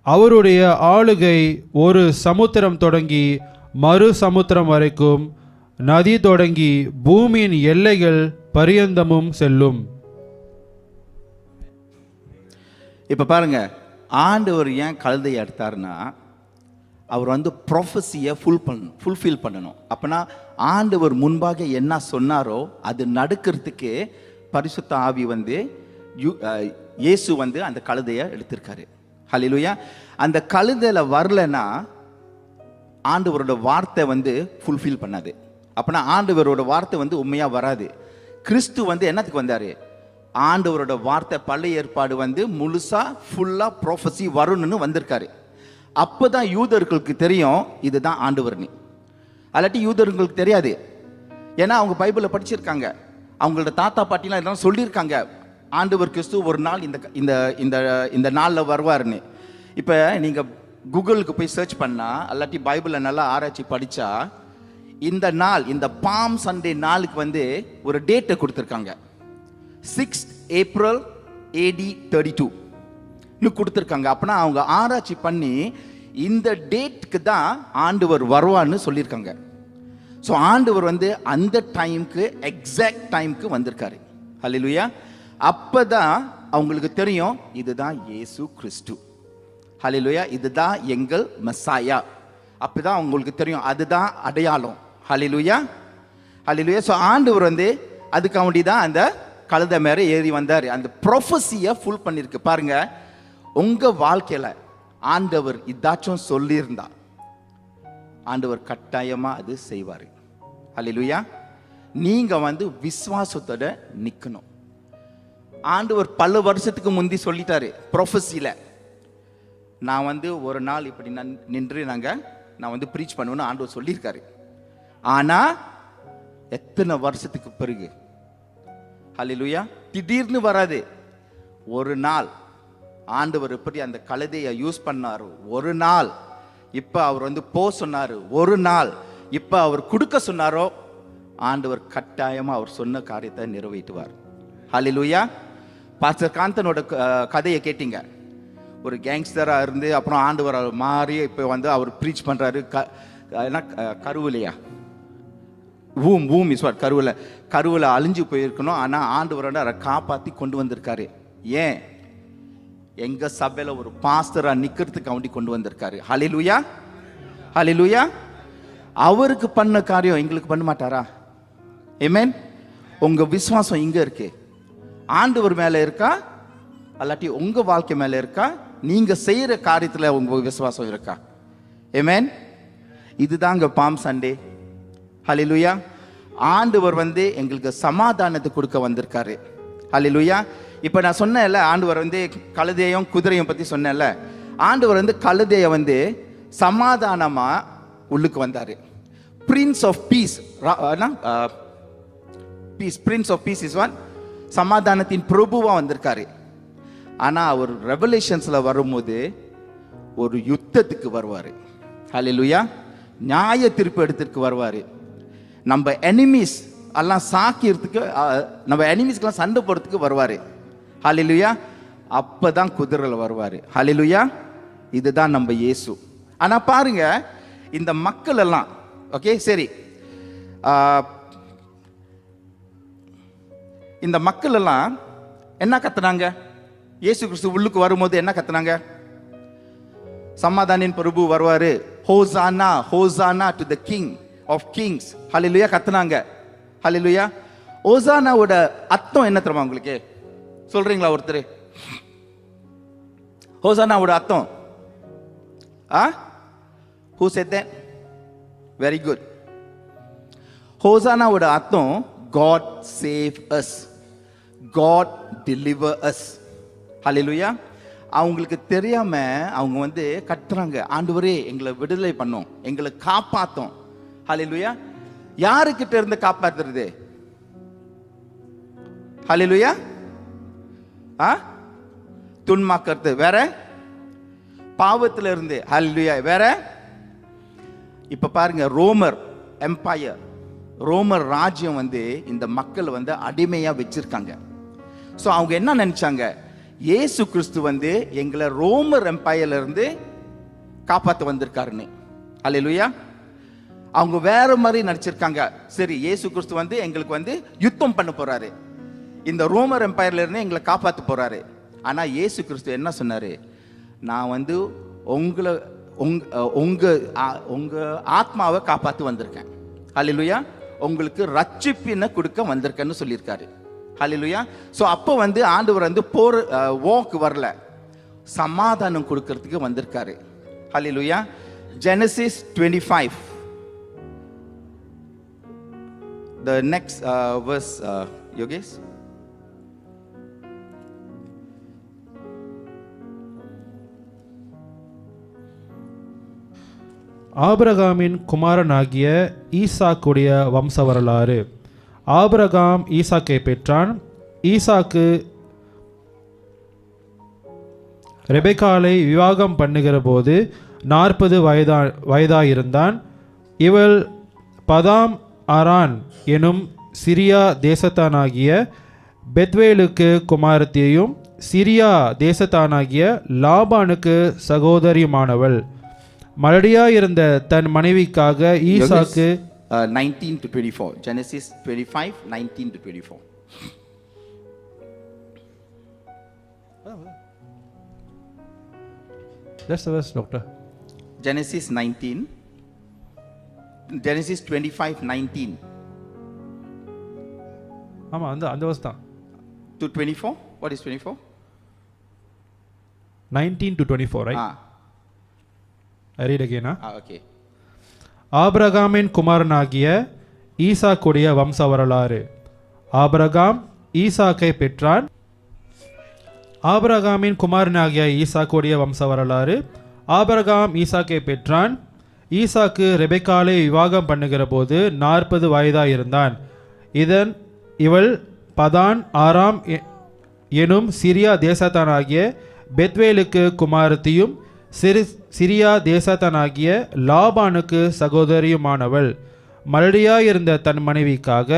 Speaker 2: அவருடைய ஆளுகை ஒரு சமுத்திரம் தொடங்கி மறு சமுத்திரம் வரைக்கும், நதி தொடங்கி பூமியின் எல்லைகள் பரியந்தமும் செல்லும்.
Speaker 1: இப்போ பாருங்க, ஆண்டவர் ஏன் கழுதையை எடுத்தாருன்னா, அவர் வந்து ப்ரொஃபஸியை ஃபுல்ஃபில் பண்ணணும். அப்போனா ஆண்டவர் முன்பாக என்ன சொன்னாரோ அது நடக்கிறதுக்கு பரிசுத்த ஆவி வந்து இயேசு வந்து அந்த கழுதையை எடுத்திருக்காரு. ஹல்லேலூயா. அந்த கழுதையில் வரலன்னா ஆண்டவரோட வார்த்தை வந்து ஃபுல்ஃபில் பண்ணாது. அப்போனா ஆண்டவரோட வார்த்தை வந்து உண்மையாக வராது. கிறிஸ்து வந்து என்னத்துக்கு வந்தார்? ஆண்டவரோட வார்த்தை பழைய ஏற்பாடு வந்து முழுசாக ஃபுல்லாக ப்ரொஃபஸி வரும்னு வந்திருக்காரு. அப்போ தான் யூதர்களுக்கு தெரியும் இதுதான் ஆண்டவர்னு. அல்லாட்டி யூதர்களுக்கு தெரியாது. ஏன்னா அவங்க பைபிளில் படிச்சிருக்காங்க, அவங்களோட தாத்தா பாட்டிலாம் இதெல்லாம் சொல்லியிருக்காங்க, ஆண்டவர் கிறிஸ்து ஒரு நாள் இந்த இந்த இந்த இந்த நாளில் வருவார்னு. இப்போ நீங்கள் கூகுளுக்கு போய் சர்ச் பண்ணால், அல்லாட்டி பைபிளில் நல்லா ஆராய்ச்சி படித்தா, இந்த நாள், இந்த பாம் சண்டே நாளுக்கு வந்து ஒரு டேட்டை கொடுத்துருக்காங்க. 6 April AD 32 கொடுத்துருக்காங்க. அப்படின்னா அவங்க ஆராய்ச்சி பண்ணி இந்த டேட்டுக்கு தான் ஆண்டவர் வருவான்னு சொல்லியிருக்காங்க. ஸோ ஆண்டவர் வந்து அந்த டைமுக்கு, எக்ஸாக்ட் டைமுக்கு வந்திருக்காரு. ஹல்லேலூயா. அப்போ தான் அவங்களுக்கு தெரியும் இதுதான் இயேசு கிறிஸ்து. ஹல்லேலூயா. இதுதான் எங்கள் மெசாயா. அப்போ தான் அவங்களுக்கு தெரியும், அதுதான் அடையாளம். ஹல்லேலூயா. ஹல்லேலூயா. ஸோ ஆண்டவர் வந்து அதுக்காண்டி தான் அந்த கழுதை மேலே ஏறி வந்தார். அந்த ப்ரொஃபஸியை ஃபுல் பண்ணியிருக்கு. பாருங்க, உங்கள் வாழ்க்கையில் ஆண்டவர் இதாச்சும் சொல்லியிருந்தா ஆண்டவர் கட்டாயமாக அது செய்வார். ஹல்லேலூயா. நீங்கள் வந்து விசுவாசத்தோட நிற்கணும். ஆண்டவர் பல வருஷத்துக்கு முந்தி சொல்லிட்டாரு ப்ரொஃபஸியில், நான் வந்து ஒரு நாள் இப்படி நின்று நான் வந்து ப்ரீச் பண்ணுவேன்னு ஆண்டவர் சொல்லியிருக்காரு. ஆனால் எத்தனை வருஷத்துக்கு பிறகு? ஹல்லேலூயா. திடீர்னு வராது. ஒரு நாள் ஆண்டவர் எப்படி அந்த கழுதையை யூஸ் பண்ணாரோ ஒரு நாள், இப்போ அவர் வந்து சொன்னார் ஒரு நாள், இப்போ அவர் கொடுக்க சொன்னாரோ ஆண்டவர் கட்டாயமாக அவர் சொன்ன காரியத்தை நிறைவேற்றுவார். ஹல்லேலூயா. பாஸ்டர் காந்தனோட கதையை கேட்டீங்க. ஒரு கேங்ஸ்டராக இருந்து அப்புறம் ஆண்டவர் மாறி இப்போ வந்து அவர் ப்ரீச் பண்ணுறாரு. கருவிலையா ஊம் இஸ் வாட், கருவில் அழிஞ்சு போயிருக்கணும். ஆனால் ஆண்டவரோட அதை காப்பாற்றி கொண்டு வந்திருக்காரு. ஏன்? எங்கள் சபையில் ஒரு பாஸ்டராக நிற்கிறதுக்கு அவண்டி கொண்டு வந்திருக்காரு. ஹல்லேலூயா. ஹல்லேலூயா. அவருக்கு பண்ண காரியம் எங்களுக்கு பண்ண மாட்டாரா? ஆமென். உங்கள் விசுவாசம் இங்கே இருக்கு, ஆண்டவர் மேலே இருக்கா, அல்லாட்டி உங்கள் வாழ்க்கை மேலே இருக்கா? நீங்கள் செய்கிற காரியத்தில் உங்கள் விசுவாசம் இருக்கா? ஆமென். இதுதாங்க பாம் சண்டே. ஹல்லேலூயா. ஆண்டவர் வந்து எங்களுக்கு சமாதானத்தை கொடுக்க வந்திருக்காரு. ஹல்லேலூயா. இப்போ நான் சொன்னேன்ல, ஆண்டவர் வந்து கழுதையும் குதிரையும் பற்றி சொன்னேன்ல, ஆண்டவர் வந்து கழுதையை வந்து சமாதானமாக உள்ளுக்கு வந்தார். Prince of peace, prince of peace is one, சமாதானத்தின் பிரபுவாக வந்திருக்காரு. ஆனால் அவர் ரெவலேஷன்ஸில் வரும்போது ஒரு யுத்தத்துக்கு வருவார். ஹல்லேலூயா. நியாய தீர்ப்பு எடுத்துக்கு வருவார். நம்ம எனிமீஸ் எல்லாம் சாக்கிறதுக்கு, நம்ம எனிமீஸ்க்கெல்லாம் சண்டை போடுறதுக்கு வருவார். ஹல்லேலூயா. அப்போ தான் குதிரையில் வருவார். ஹல்லேலூயா. இதுதான் நம்ம இயேசு. ஆனால் பாருங்க, இந்த மக்கள் எல்லாம் ஓகே சரி, இந்த மக்கள் எல்லாம் என்ன கத்துனாங்க? இயேசு கிறிஸ்து உள்ளுக்கு வரும்போது என்ன கத்துனாங்க? சமாதானின் பிரபு வருவாரு, hosanna hosanna to the king of kings. Hallelujah கத்துனாங்க. ஹல்லேலூயா. ஹோசானாவோட அர்த்தம் என்ன தெரியுமா உங்களுக்கு? சொல்றீங்களா ஒருத்தர்? ஹோசானாவோட அர்த்தம்? Who said that? Very good. ஹோசானாவோட அர்த்தம் God save us, God deliver us. ஹல்லேலூயா. அவங்களுக்கு தெரியாம அவங்க வந்து கத்துறாங்க, ஆண்டவரே எங்களை விடுதலை பண்ணும், எங்களை காப்பாத்தும். ஹல்லேலூயா. யாருக்கிட்ட இருந்து காப்பாத்துறது? ஹல்லேலூயா. துன்மாக்கிறது வேற, பாவத்துல இருந்து. ஹல்லேலூயா. வேற. இப்ப பாருங்க, ரோமர் எம்பையர், ரோமர் ராஜ்யம் வந்து இந்த மக்கள் வந்து அடிமையா வச்சிருக்காங்க. ஸோ அவங்க என்ன நினைச்சாங்க, இயேசு கிறிஸ்து வந்து எங்களை ரோமர் எம்பையர்ல இருந்து காப்பாற்ற வந்திருக்காருன்னு. ஹல்லேலூயா. அவங்க வேற மாதிரி நடிச்சிருக்காங்க. சரி, இயேசு கிறிஸ்து வந்து எங்களுக்கு வந்து யுத்தம் பண்ண போறாரு, இந்த ரோமர் எம்பையர்ல இருந்து எங்களை காப்பாற்ற போறாரு. ஆனா இயேசு கிறிஸ்து என்ன சொன்னாரு, நான் வந்து உங்களை உங்க ஆத்மாவை காப்பாற்ற வந்திருக்கேன். ஹல்லேலூயா. உங்களுக்கு ரட்சிப்பினை கொடுக்க வந்திருக்கேன்னு சொல்லியிருக்காரு. ஹல்லேலூயா. ஸோ அப்போ வந்து ஆண்டவர் வந்து போர் வாக்கு வரல, சமாதானம் கொடுக்கறதுக்கு வந்திருக்காரு. ஹல்லேலூயா. Genesis 25, the next verse, Yogesh.
Speaker 2: ஆபிரகாமின் குமாரனாகிய ஈசாக்குடைய வம்ச வரலாறு. ஆபிரகாம் ஈசாக்கை பெற்றான். ஈசாக்கு ரெபெக்காலை விவாகம் பண்ணுகிற போது 40 வயதாயிருந்தான். இவள் பதாம் அரான் எனும் சிரியா தேசத்தானாகிய பெத்வேலுக்கு குமாரத்தியையும் சிரியா தேசத்தானாகிய லாபானுக்கு சகோதரியுமானவள். மலடியாயிருந்த தன் மனைவிக்காக ஈசாக்கு
Speaker 1: 19 to 24. Genesis 25, 19 to 24.
Speaker 2: That's the verse, doctor.
Speaker 1: Genesis 19. Genesis 25, 19
Speaker 2: ஆமாம், அந்த verse தான்.
Speaker 1: to 24. What is 24?
Speaker 2: 19 to 24, right? I read again.
Speaker 1: Okay.
Speaker 2: ஆபிரகாமின் குமாரனாகிய ஈசாக்குடைய வம்ச வரலாறு. ஆபிரகாம் ஈசாக்கை பெற்றான். ஆபிரகாமின் குமாரனாகிய ஈசாக்குடைய வம்ச வரலாறு. ஆபிரகாம் ஈசாக்கை பெற்றான். ஈசாக்கு ரெபெக்காலை விவாகம் பண்ணுகிற போது 40 வயதாயிருந்தான். இவள் பதான் ஆராம் எனும் சிரியா தேசத்தானாகிய பெத்வேலுக்கு குமாரத்தியும் சிரியா தேசத்தானாகிய லாபானுக்கு சகோதரியுமானவள். மலடியாயிருந்த தன் மனைவிக்காக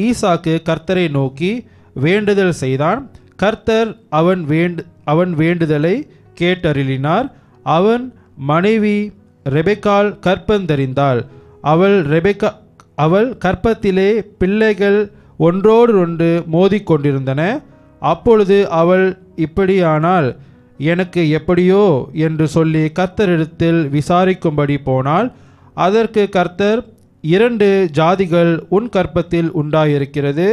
Speaker 2: ஈசாக்கு கர்த்தரை நோக்கி வேண்டுதல் செய்தான். கர்த்தர் அவன் வேண்டுதலை கேட்டருளினார். அவன் மனைவி ரெபெக்காள் கற்பந்தரிந்தாள். அவள் கற்பத்திலே பிள்ளைகள் ஒன்றோடு ஒன்று மோதிக்கொண்டிருந்தன. அப்பொழுது அவள், இப்படியானால் எனக்கு எப்படியோ என்று சொல்லி கர்த்தரிடத்தில் விசாரிக்கும்படி போனாள். அதற்கு கர்த்தர், 2 ஜாதிகள் உன் கற்பத்தில் உண்டாயிருக்கிறது,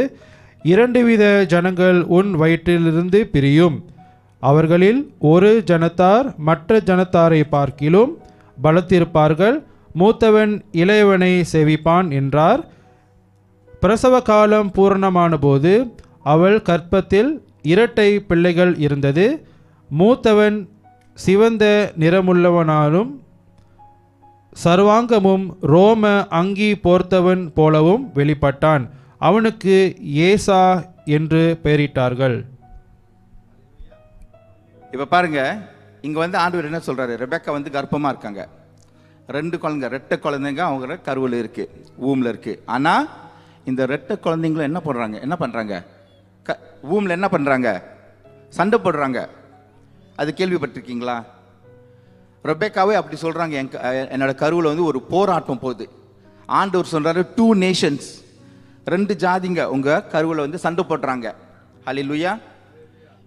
Speaker 2: 2 வித ஜனங்கள் உன் வயிற்றிலிருந்து பிரியும், அவர்களில் ஒரு ஜனத்தார் மற்ற ஜனத்தாரை பார்க்கிலும் பலத்திருப்பார்கள், மூத்தவன் இளையவனை சேவிப்பான் என்றார். பிரசவ காலம் பூரணமான போது அவள் கற்பத்தில் 2 பிள்ளைகள் இருந்தது. மூத்தவன் சிவந்த நிறமுள்ளவனாலும் சர்வாங்கமும் ரோம அங்கி போர்த்தவன் போலவும் வெளிப்பட்டான். அவனுக்கு ஏசா என்று பெயரிட்டார்கள்.
Speaker 1: இப்ப பாருங்க, இங்க வந்து ஆண்டவர் என்ன சொல்றாரு, ரெபெக்கா வந்து கர்ப்பமா இருக்காங்க, 2 குழந்தைங்க, 2 குழந்தைங்க அவங்க கருவில் இருக்கு, ஊம்ல இருக்கு. ஆனா இந்த 2 குழந்தைங்களும் என்ன பண்றாங்க, ஊம்ல என்ன பண்றாங்க, சண்டை போடுறாங்க. அது கேள்விப்பட்டிருக்கீங்களா? ரெபெக்காவே அப்படி சொல்றாங்க, என்னோட கருவில் வந்து ஒரு போராட்டம் போகுது. ஆண்டவர் சொல்றாரு, 2 நேஷன்ஸ், 2 ஜாதிங்க உங்க கருவில் வந்து சண்டை போடுறாங்க. ஹல்லேலூயா.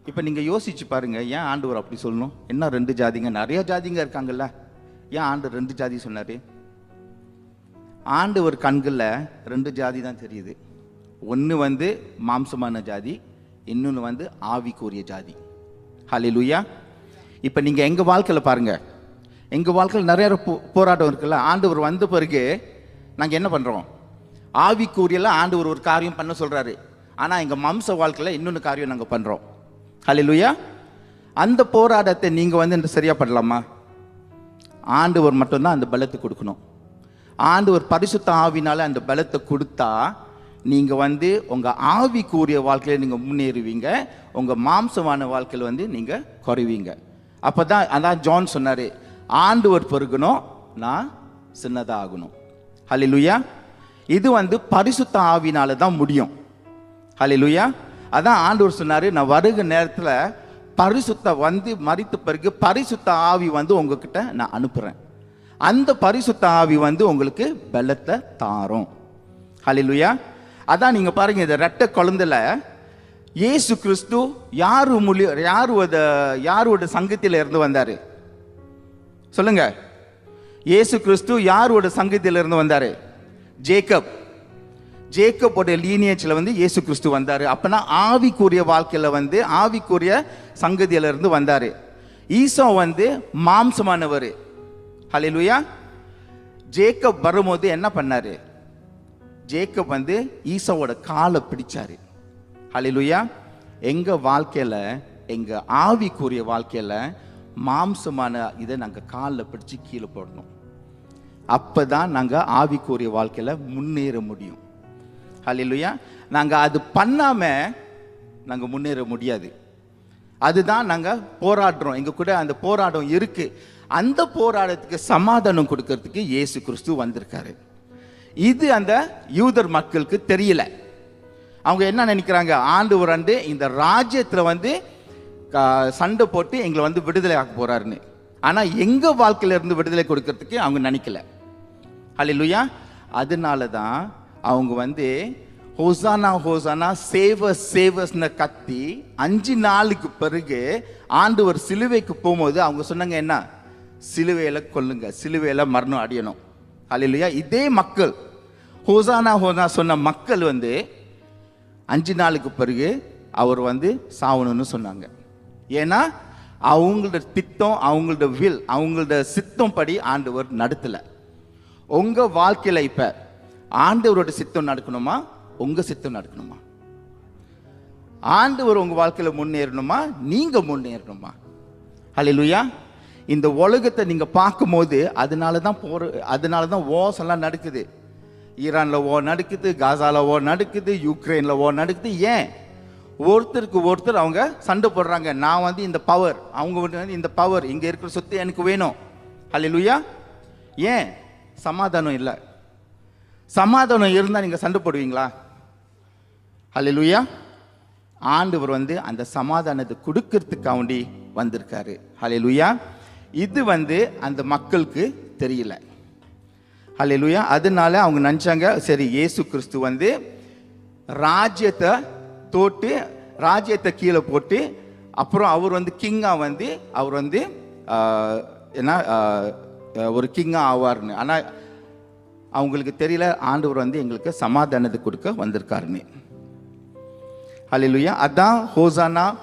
Speaker 1: இப்போ நீங்கள் யோசிச்சு பாருங்க, ஏன் ஆண்டவர் அப்படி சொல்லணும்? என்ன 2 ஜாதிங்க? நிறைய ஜாதிங்க இருக்காங்கல்ல, ஏன் ஆண்டவர் 2 ஜாதி சொன்னார்? ஆண்டவர் கண்களில் 2 ஜாதி தான் தெரியுது. ஒன்று வந்து மாம்சமான ஜாதி, இன்னொன்று வந்து ஆவிக்குரிய ஜாதி. ஹல்லேலூயா. இப்போ நீங்கள் எங்கள் வாழ்க்கையில் பாருங்கள், எங்கள் வாழ்க்கையில் நிறைய போராட்டம் இருக்குல்ல. ஆண்டவர் வந்த பிறகு நாங்கள் என்ன பண்ணுறோம்? ஆவிக்குரியல ஆண்டவர் ஒரு காரியம் பண்ண சொல்றாரு, ஆனா எங்க மாம்ச வாழ்க்கையில இன்னொன்று காரியம் நாங்க பண்றோம். ஹல்லேலூயா. அந்த போராட்டத்தை நீங்க வந்து சரியா பண்ணலாமா? ஆண்டவர் மட்டும்தான் அந்த பலத்தை கொடுக்கணும். ஆண்டவர் பரிசுத்த ஆவினால அந்த பலத்தை கொடுத்தா நீங்க வந்து உங்க ஆவிக்குரிய வாழ்க்கையில நீங்க முன்னேறுவீங்க, உங்க மாம்சமான வாழ்க்கையில வந்து நீங்க குறைவீங்க. அப்பதான் அதான் ஜான் சொன்னாரு, ஆண்டவர் பெருகணும், நான் சின்னதா ஆகணும். ஹல்லேலூயா. இது வந்து பரிசுத்த ஆவினால தான் முடியும். ஹல்லேலூயா. அதான் ஆண்டவர் சொன்னாரு, நான் வருகிற நேரத்துல பரிசுத்த வந்து மரித்த பிறகு பரிசுத்த ஆவி வந்து உங்ககிட்ட நான் அனுப்புறேன். அந்த பரிசுத்த ஆவி வந்து உங்களுக்கு பலத்தை தாரும். ஹல்லேலூயா. அதான் நீங்க பாருங்க, இந்த ரெட்டை குழந்தைல இயேசு கிறிஸ்து யாரோட சங்கத்தில இருந்து வந்தாரு சொல்லுங்க? இயேசு கிறிஸ்து யாரோட சங்கத்தில இருந்து வந்தாரு? ஜேக்கபோட லீனியேஜ்ல வந்து இயேசு கிறிஸ்து வந்தாரு. அப்பனா ஆவிக்குரிய வாழ்க்கையில வந்து ஆவிக்குரிய சங்கதியில இருந்து வந்தாரு. ஈசா வந்து மாம்சமானவர். ஹல்லேலூயா. ஜேக்கப் வரும்போது என்ன பண்ணாரு? ஜேக்கப் வந்து ஈசாவோட காலை பிடிச்சாரு. ஹல்லேலூயா. எங்க வாழ்க்கையில, எங்க ஆவிக்குரிய வாழ்க்கையில மாம்சமான இதை நாங்க காலில் பிடிச்சு கீழே போடணும். அப்பதான் நாங்க ஆவிக்குரிய வாழ்க்கையில முன்னேற முடியும். ஹல்லேலூயா. நாங்க அது பண்ணாம நாங்க முன்னேற முடியாது. அதுதான் நாங்க போராடுறோம். எங்க கூட அந்த போராட்டம் இருக்கு. அந்த போராட்டத்துக்கு சமாதானம் கொடுக்கறதுக்கு இயேசு கிறிஸ்து வந்திருக்காரு. இது அந்த யூதர் மக்களுக்கு தெரியல. அவங்க என்ன நினைக்கிறாங்க? ஆண்டவர் வந்து இந்த ராஜ்யத்துல வந்து சண்டை போட்டு எங்களை வந்து விடுதலை ஆக்க போறாருன்னு. ஆனா எங்க வாழ்க்கையில இருந்து விடுதலை கொடுக்கறதுக்கு அவங்க நினைக்கல. ஹல்லேலூயா. அதனால தான் அவங்க வந்து ஹோசானா ஹோசானா சேவர்ஸ்னு கத்தி 5 நாளுக்கு பிறகு ஆண்டவர் சிலுவைக்கு போகும்போது அவங்க சொன்னாங்க, என்ன? சிலுவையில கொல்லுங்க, சிலுவையில மரணம் அடையணும். ஹல்லேலூயா. இதே மக்கள் ஹோசானா ஹோசானா சொன்ன மக்கள் வந்து 5 நாளுக்கு பிறகு அவர் வந்து சாவணும்னு சொன்னாங்க. ஏன்னா அவங்களோட திட்டம், அவங்களோட வில், அவங்களோட சித்தம் படி ஆண்டவர் நடத்தல. உங்க வாழ்க்கையில இப்ப ஆண்டவரோட சித்தம் நடக்கணுமா, உங்க சித்தம் நடக்கணுமா? ஆண்டவர் உங்க வாழ்க்கையில முன்னேறணுமா, நீங்க முன்னேறணுமா? ஹல்லேலூயா. இந்த உலகத்தை நீங்க பார்க்கும்போது அதனாலதான் வார்ஸ் எல்லாம் நடக்குது. ஈரான்ல வார் நடக்குது, காசால வார் நடக்குது, யுக்ரைன்ல வார் நடக்குது. ஏன்? ஒருத்தருக்கு ஒருத்தர் அவங்க சண்டை போடுறாங்க. நான் வந்து இந்த பவர், அவங்க வந்து இந்த பவர், இங்க இருக்கிற சொத்து எனக்கு வேணும். ஹல்லேலூயா. ஏன்? சமாதானம் இல்லை. சமாதானம் இருந்தா நீங்க சண்டை போடுவீங்களா? ஹல்லேலூயா. ஆண்டவர் வந்து அந்த சமாதானத்தை கொடுக்கறதுக்காண்டி வந்திருக்காரு. ஹல்லேலூயா. இது வந்து அந்த மக்களுக்கு தெரியல. ஹல்லேலூயா. அதனால அவங்க நினைச்சாங்க, சரி இயேசு கிறிஸ்து வந்து ராஜ்யத்தை கீழே போட்டு அப்புறம் அவர் வந்து கிங்கா வந்து அவர் வந்து ஒரு கிங்கா ஆவார்னு. ஆனா அவங்களுக்கு தெரியல, ஆண்டவர் வந்து எங்களுக்கு சமாதானத்தை கொடுக்க வந்திருக்காருன்னு. ஹல்லேலூயா. அதான்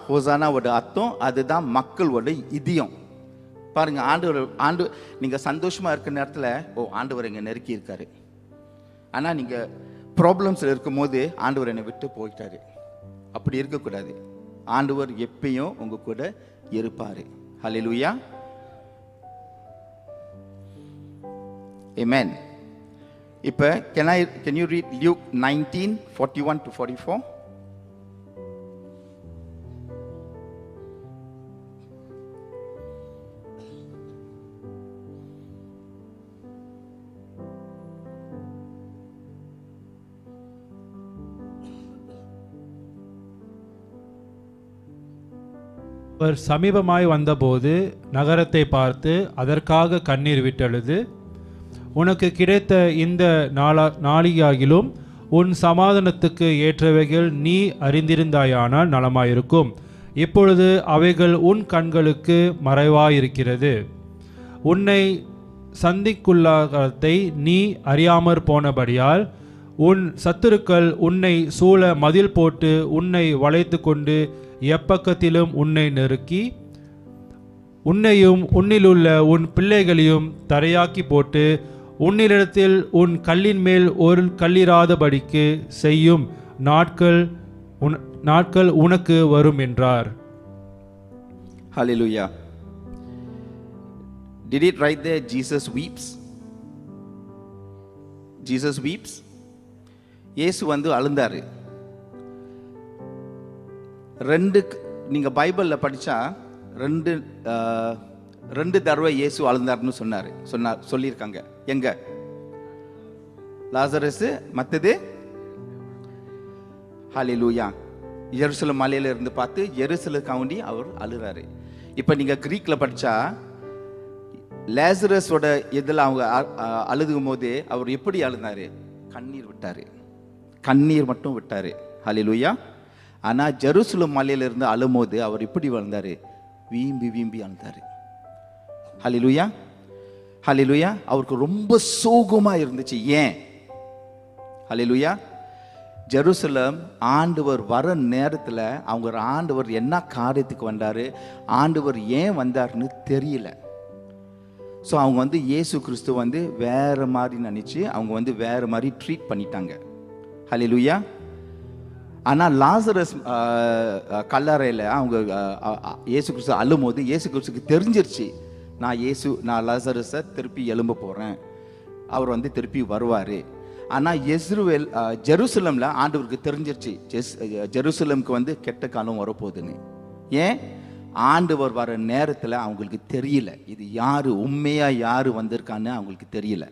Speaker 1: ஹோசானாவோட அர்த்தம். அதுதான் மக்களோட இதயம். பாருங்க, ஆண்டு நீங்க சந்தோஷமா இருக்கிற நேரத்துல ஆண்டவர் எங்க நெருக்கி இருக்காரு. ஆனா நீங்க ப்ராப்ளம்ஸ்ல இருக்கும் போது ஆண்டவர் என்னை விட்டு போயிட்டாரு. அப்படி இருக்கக்கூடாது. ஆண்டவர் எப்பயும் உங்க கூட இருப்பாரு. ஹல்லேலூயா. ஆமென். இப்ப can you read Luke 19:41-44?
Speaker 2: அவர் சமீபமாய் வந்தபோது நகரத்தை பார்த்து அதற்காக கண்ணீர் விட்டெழுது, உனக்கு கிடைத்த இந்த நாளிகாகிலும் உன் சமாதானத்துக்கு ஏற்றவைகள் நீ அறிந்திருந்தாயானால் நலமாயிருக்கும். இப்பொழுது அவைகள் உன் கண்களுக்கு மறைவாயிருக்கிறது. உன்னை சந்திக்குள்ளாகத்தை நீ அறியாமற் போனபடியால் உன் சத்துருக்கள் உன்னை சூழ மதில் போட்டு உன்னை வளைத்து கொண்டு எப்பக்கத்திலும் உன்னை நெருக்கி உன்னையும் உன்னிலுள்ள உன் பிள்ளைகளையும் தரையாக்கி போட்டு உன்னிடத்தில் உன் கல்லின் மேல் ஒரு கல்லிராதபடிக்கு செய்யும் நாட்கள் உனக்கு வரும் என்றார்.
Speaker 1: Hallelujah. Did it right there, Jesus weeps? Jesus weeps. இயேசு வந்து அழுந்தாரு. நீங்க பைபிள்ல படிச்சா ரெண்டு தடவை இயேசு அழுந்தாருன்னு சொல்லியிருக்காங்க. எங்க? லாசரஸ், மத்தது ஹல்லேலூயா. எருசலேம் மலையில இருந்து பார்த்து எருசலேம் கவுண்டி அவர் அழுறாரு. இப்ப நீங்க கிரீக்ல படிச்சா லாசரஸோட இதில் அவங்க அழுதும் போது அவர் எப்படி அழுந்தாரு? கண்ணீர் விட்டாரு. கண்ணீர் மட்டும் விட்டாரு. ஹல்லேலூயா. ஆனா ஜெருசலேம் மலையில இருந்து அழும்போது அவர் எப்படி வந்தாரு? வீம்பி வீம்பி அழுந்தாரு. ஹல்லேலூயா. ஹல்லேலூயா. அவருக்கு ரொம்ப சோகமா இருந்துச்சு. ஏன்? ஹல்லேலூயா. ஜெருசலேம் ஆண்டவர் வர நேரத்தில் அவங்க ஆண்டவர் என்ன காரியத்துக்கு வந்தாரு, ஆண்டவர் ஏன் வந்தாருன்னு தெரியல. ஸோ அவங்க வந்து இயேசு கிறிஸ்து வந்து வேற மாதிரி நினைச்சு அவங்க வந்து வேற மாதிரி ட்ரீட் பண்ணிட்டாங்க. ஹல்லேலூயா. ஆனால் லாசரஸ் கல்லறையில் அவங்க இயேசு கிறிஸ்து அழும்போது இயேசு கிறிஸ்துக்கு தெரிஞ்சிருச்சு, நான் லாசரஸை திருப்பி எழும்ப போகிறேன், அவர் வந்து திருப்பி வருவார். ஆனால் ஜெருசலமில் ஆண்டவருக்கு தெரிஞ்சிருச்சு ஜெருசலமுக்கு வந்து கெட்ட காலம் வரப்போகுதுன்னு. ஏன்? ஆண்டவர் வர நேரத்தில் அவங்களுக்கு தெரியல இது யாரு, உண்மையாக யாரு வந்திருக்கான்னு அவங்களுக்கு தெரியல.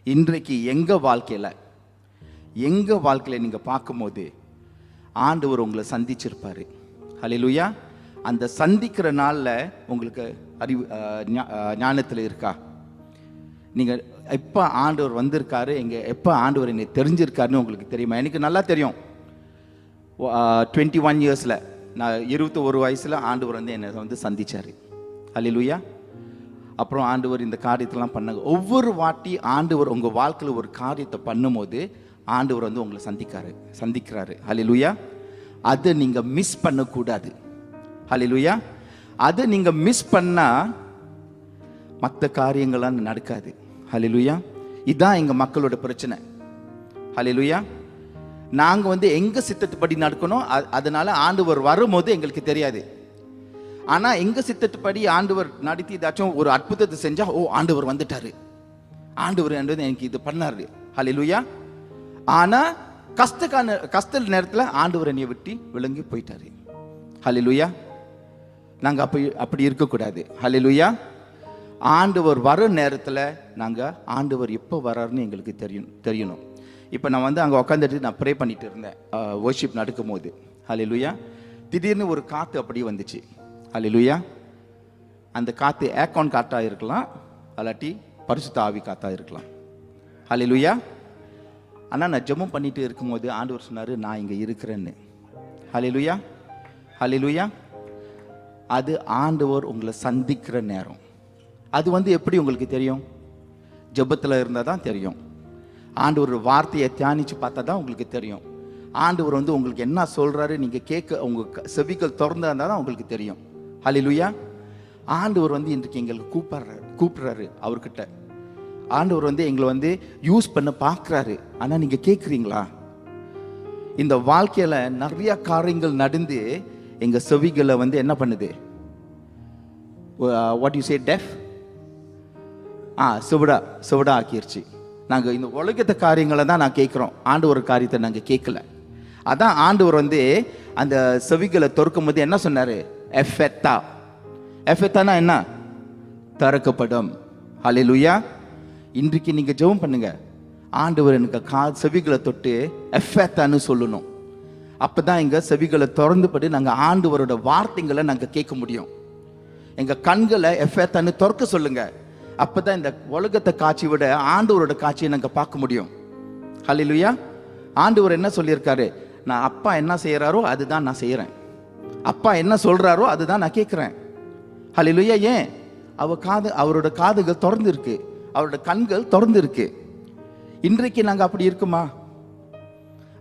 Speaker 1: இன்றைக்கு எங்கள் வாழ்க்கையில் நீங்கள் பார்க்கும்போது ஆண்டவர் உங்களை சந்திச்சிருப்பாரு. ஹல்லேலூயா. அந்த சந்திக்கிற நாளில் உங்களுக்கு அறிவு ஞானத்தில் இருக்கா? நீங்கள் எப்போ ஆண்டவர் வந்திருக்காரு, எப்போ ஆண்டவர் என்னை தெரிஞ்சிருக்காருன்னு உங்களுக்கு தெரியுமா? எனக்கு நல்லா தெரியும். 21 இயர்ஸில் நான் 21 வயசில் ஆண்டவர் வந்து என்னை வந்து சந்திச்சார். ஹல்லேலூயா. அப்புறம் ஆண்டவர் இந்த காரியத்தெல்லாம் பண்ணாங்க. ஒவ்வொரு வாட்டி ஆண்டவர் உங்கள் வாழ்க்கையில் ஒரு காரியத்தை பண்ணும்போது ஆண்டவர் வந்து உங்களை சந்திக்கிறாரு. ஹல்லேலூயா. அதை நீங்கள் மிஸ் பண்ணக்கூடாது. ஹல்லேலூயா. அதை நீங்கள் மிஸ் பண்ணால் மற்ற காரியங்கள்லாம் நடக்காது. ஹல்லேலூயா. இதுதான் எங்கள் மக்களோட பிரச்சனை. ஹல்லேலூயா. நாங்கள் வந்து எங்கள் சித்தத்துப்படி நடக்கணும், அதனால ஆண்டவர் வரும்போது எங்களுக்கு தெரியாது. ஆனால் எங்கள் சித்தத்துப்படி ஆண்டவர் நடத்தி ஏதாச்சும் ஒரு அற்புதத்தை செஞ்சால், ஓ ஆண்டவர் வந்துட்டாரு, ஆண்டவர் எனக்கு இது பண்ணாரு. ஹல்லேலூயா. ஆனால் கஷ்ட நேரத்தில் ஆண்டவர் என்னைய விட்டு விளங்கி போயிட்டாரு. ஹல்லேலூயா. நாங்கள் அப்படி இருக்கக்கூடாது. ஹல்லேலூயா. ஆண்டவர் வர நேரத்தில் நாங்கள் ஆண்டவர் எப்போ வர்றாருன்னு எங்களுக்கு தெரியணும். இப்போ நான் வந்து அங்கே உட்காந்துட்டு நான் ப்ரே பண்ணிட்டு இருந்தேன் வர்ஷிப் நடக்கும்போது. ஹல்லேலூயா. திடீர்னு ஒரு காற்று அப்படி வந்துச்சு. ஹல்லேலூயா. அந்த காற்று ஏக்கான் காற்றாக இருக்கலாம், அல்லாட்டி பரிசுத்த ஆவி காற்றாக இருக்கலாம். ஹல்லேலூயா. ஆனால் நான் ஜெபம் பண்ணிட்டு இருக்கும்போது ஆண்டவர் சொன்னார், நான் இங்கே இருக்கிறேன்னு. ஹல்லேலூயா. ஹல்லேலூயா. அது ஆண்டவர் உங்களை சந்திக்கிற நேரம். அது வந்து எப்படி உங்களுக்கு தெரியும்? ஜெபத்தில் இருந்தால் தான் தெரியும். ஆண்டவர் வார்த்தையை தியானித்து பார்த்தா தான் உங்களுக்கு தெரியும். ஆண்டவர் வந்து உங்களுக்கு என்ன சொல்கிறாரு நீங்கள் கேட்க உங்கள் செவிகள் திறந்தா இருந்தால் தான் உங்களுக்கு தெரியும். ஹல்லேலூயா. ஆண்டவர் வந்து இன்றைக்கு எங்களுக்கு கூப்பிட்றாரு அவர்கிட்ட. ஆண்டவர் வந்து எங்களை வந்து யூஸ் பண்ண பார்க்குறாரு. ஆனால் நீங்கள் கேட்குறீங்களா? இந்த வாழ்க்கையில் நிறையா காரியங்கள் நடந்து எங்கள் செவிகளை வந்து என்ன பண்ணுது? வாட் யூ சே, டெஃப், செவிடா ஆக்கிருச்சு. நாங்கள் இந்த உலகத்த காரியங்களை தான் நான் கேட்குறோம், ஆண்டவர் காரியத்தை நாங்கள் கேட்கல. அதான் ஆண்டவர் வந்து அந்த செவிகளை திறக்கும் போது என்ன சொன்னார்? எஃபெத்தானா என்ன? திறக்கப்படும். ஹல்லேலூயா. இன்றைக்கு நீங்கள் ஜெபம் பண்ணுங்க, ஆண்டவர் எனக்கு செவிகளை தொட்டு எஃபெத்தான்னு சொல்லணும். அப்போ தான் எங்கள் செவிகளை திறந்துபட்டு நாங்கள் ஆண்டவரோட வார்த்தைகளை நாங்கள் கேட்க முடியும். எங்கள் கண்களை எஃபெத்தான்னு திறக்க சொல்லுங்க. அப்போ தான் இந்த உலகத்தை காட்சி விட ஆண்டவரோட காட்சியை நாங்கள் பார்க்க முடியும். ஹல்லேலூயா. ஆண்டவர் என்ன சொல்லியிருக்காரு? நான் அப்பா என்ன செய்கிறாரோ அதுதான் நான் செய்கிறேன், அப்பா என்ன சொல்கிறாரோ அதுதான் நான் கேட்குறேன். ஹல்லேலூயா. ஏன்? அவரோட காதுகள் திறந்து இருக்கு, அவரோட கண்கள் திறந்து இருக்கு. இன்றைக்கு நாங்கள் அப்படி இருக்குமா?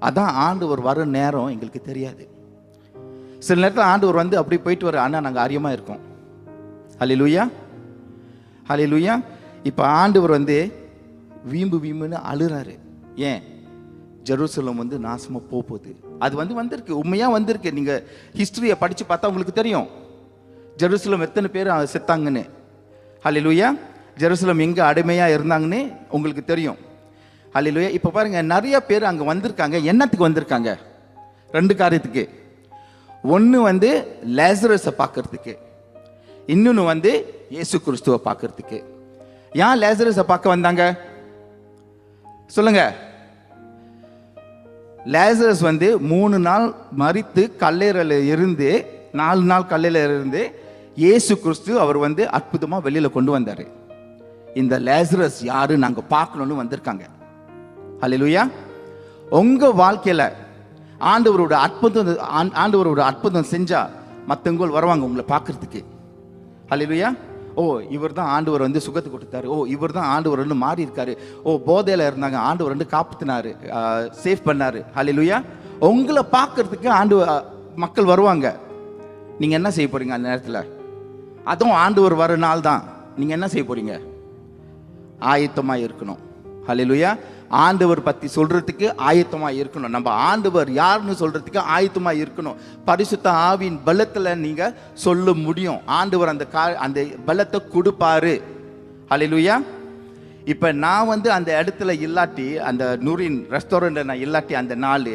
Speaker 1: அதான் ஆண்டவர் வர நேரம் எங்களுக்கு தெரியாது. சில நேரத்தில் ஆண்டவர் வந்து அப்படி போயிட்டு வர, ஆனால் நாங்கள் ஆரியமாக இருக்கோம். ஹல்லேலூயா. ஹல்லேலூயா. இப்போ ஆண்டவர் வந்து வீம்புன்னு அழுறாரு. ஏன்? ஜெருசலம் வந்து நாசமா போகுது. அது வந்திருக்கு, உண்மையா வந்திருக்கு. நீங்க ஹிஸ்டரியை படிச்சு பார்த்தா உங்களுக்கு தெரியும் ஜெருசலம் எத்தனை பேர் செத்தாங்கன்னு. ஹல்லேலூயா. ஜெருசலம் எங்க அடிமையா இருந்தாங்கன்னு உங்களுக்கு தெரியும். ஹல்லேலூயா. இப்போ பாருங்க, நிறைய பேர் அங்க வந்திருக்காங்க. என்னத்துக்கு வந்திருக்காங்க? 2 காரியத்துக்கு. ஒன்று லேசரஸை பார்க்கறதுக்கு, இன்னொன்று இயேசு கிறிஸ்துவை பார்க்கறதுக்கு. ஏன் லேசரஸை பார்க்க வந்தாங்க சொல்லுங்க? லேசரஸ் 3 நாள் மரித்து கல்லறையில் இருந்து 4 நாள் கல்லறையில் இருந்து இயேசு கிறிஸ்து அவர் அற்புதமாக வெளியில் கொண்டு வந்தார். இந்த லேசரஸ் யாரு நாங்க பார்க்கணும்னு வந்திருக்காங்க. ஹல்லேலூயா. உங்க வாழ்க்கையில ஆண்டவரோட அற்புதம் செஞ்சா மற்றவங்க வருவாங்க உங்களை பார்க்கறதுக்கு. ஹல்லேலூயா. ஓ, இவர் தான் ஆண்டவர் சுகத்தை கொடுத்தாரு. ஓ, இவர் தான் ஆண்டவர் மாறி இருக்காரு. ஓ, போதையில இருந்தாங்க, ஆண்டவர் காப்பாத்தினாரு, சேஃப் பண்ணாரு. ஹல்லேலூயா. உங்களை பார்க்கறதுக்கு மக்கள் வருவாங்க. நீங்க என்ன செய்ய போறீங்க அந்த நேரத்தில்? அதுவும் ஆண்டவர் வர நாள் தான். நீங்க என்ன செய்ய போறீங்க? ஆயத்தமா இருக்கணும். ஹல்லேலூயா. ஆண்டவர் பத்தி சொல்றதுக்கு ஆயத்தமா இருக்கணும். நம்ம ஆண்டவர் யாருன்னு சொல்றதுக்கு ஆயத்தமா இருக்கணும். பரிசுத்த ஆவியின் பலத்துல நீங்க சொல்ல முடியும். ஆண்டவர் அந்த பலத்தை கொடுப்பாரு. ஹல்லேலூயா. இப்ப நான் அந்த இடத்துல இல்லாட்டி, அந்த நூரின் ரெஸ்டாரண்ட்ல நான் இல்லாட்டி, அந்த நாள்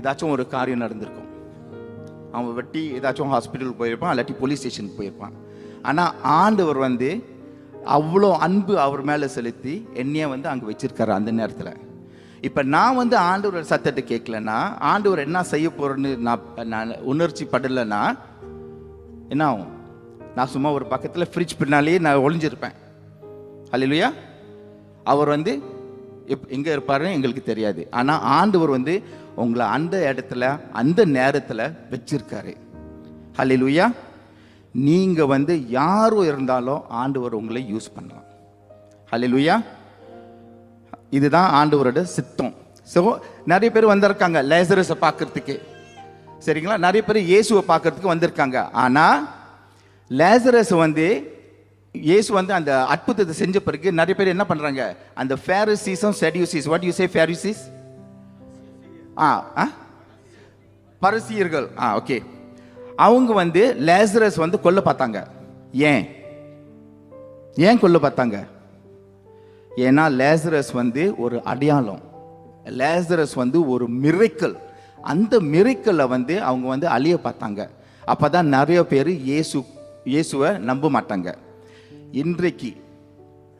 Speaker 1: ஏதாச்சும் ஒரு காரியம் நடந்திருக்கும். அவன் வெட்டி ஏதாச்சும் ஹாஸ்பிட்டல் போயிருப்பான், இல்லாட்டி போலீஸ் ஸ்டேஷனுக்கு போயிருப்பான். ஆனா ஆண்டவர் அவ்வளோ அன்பு அவர் மேலே செலுத்தி என்னைய அங்கே வச்சிருக்காரு அந்த நேரத்தில். இப்போ நான் ஆண்டவர் சத்தத்தை கேட்கலன்னா, ஆண்டவர் என்ன செய்ய போறேன்னு நான் உணர்ச்சி படலைன்னா என்ன ஆகும்? நான் சும்மா ஒரு பக்கத்தில் ஃப்ரிட்ஜ் பின்னாலேயே நான் ஒளிஞ்சிருப்பேன். ஹல்லேலூயா. அவர் எங்கே இருப்பாருன்னு எங்களுக்கு தெரியாது. ஆனால் ஆண்டவர் உங்களை அந்த இடத்துல அந்த நேரத்தில் வச்சிருக்காரு. ஹல்லேலூயா. நீங்க யாரும் இருந்தாலும் ஆண்டவர் உங்களை யூஸ் பண்ணலாம். ஹல்லேலூயா. இதுதான் ஆண்டவரோட சித்தம். ஸோ நிறைய பேர் வந்திருக்காங்க லேசரஸை பார்க்கறதுக்கு, சரிங்களா? நிறைய பேர் இயேசுவை பார்க்கறதுக்கு வந்திருக்காங்க. ஆனா லேசரஸ் இயேசு அந்த அற்புதத்தை செஞ்ச பிறகு நிறைய பேர் என்ன பண்றாங்க? அந்த ஃபேரிசீஸும் சடியூசீஸ், வாட் யூ சே ஃபேரிசீஸ்? பரிசேயர்கள். ஓகே. அவங்க லேசரஸ் கொல்ல பார்த்தாங்க. ஏன் கொல்ல பார்த்தாங்க? ஏன்னா லேசரஸ் ஒரு அடையாளம், லேசரஸ் ஒரு மிரக்கல். அந்த மிரக்கலை அவங்க அழிய பார்த்தாங்க. அப்பதான் நிறைய பேர் இயேசுவை நம்ப மாட்டாங்க. இன்றைக்கு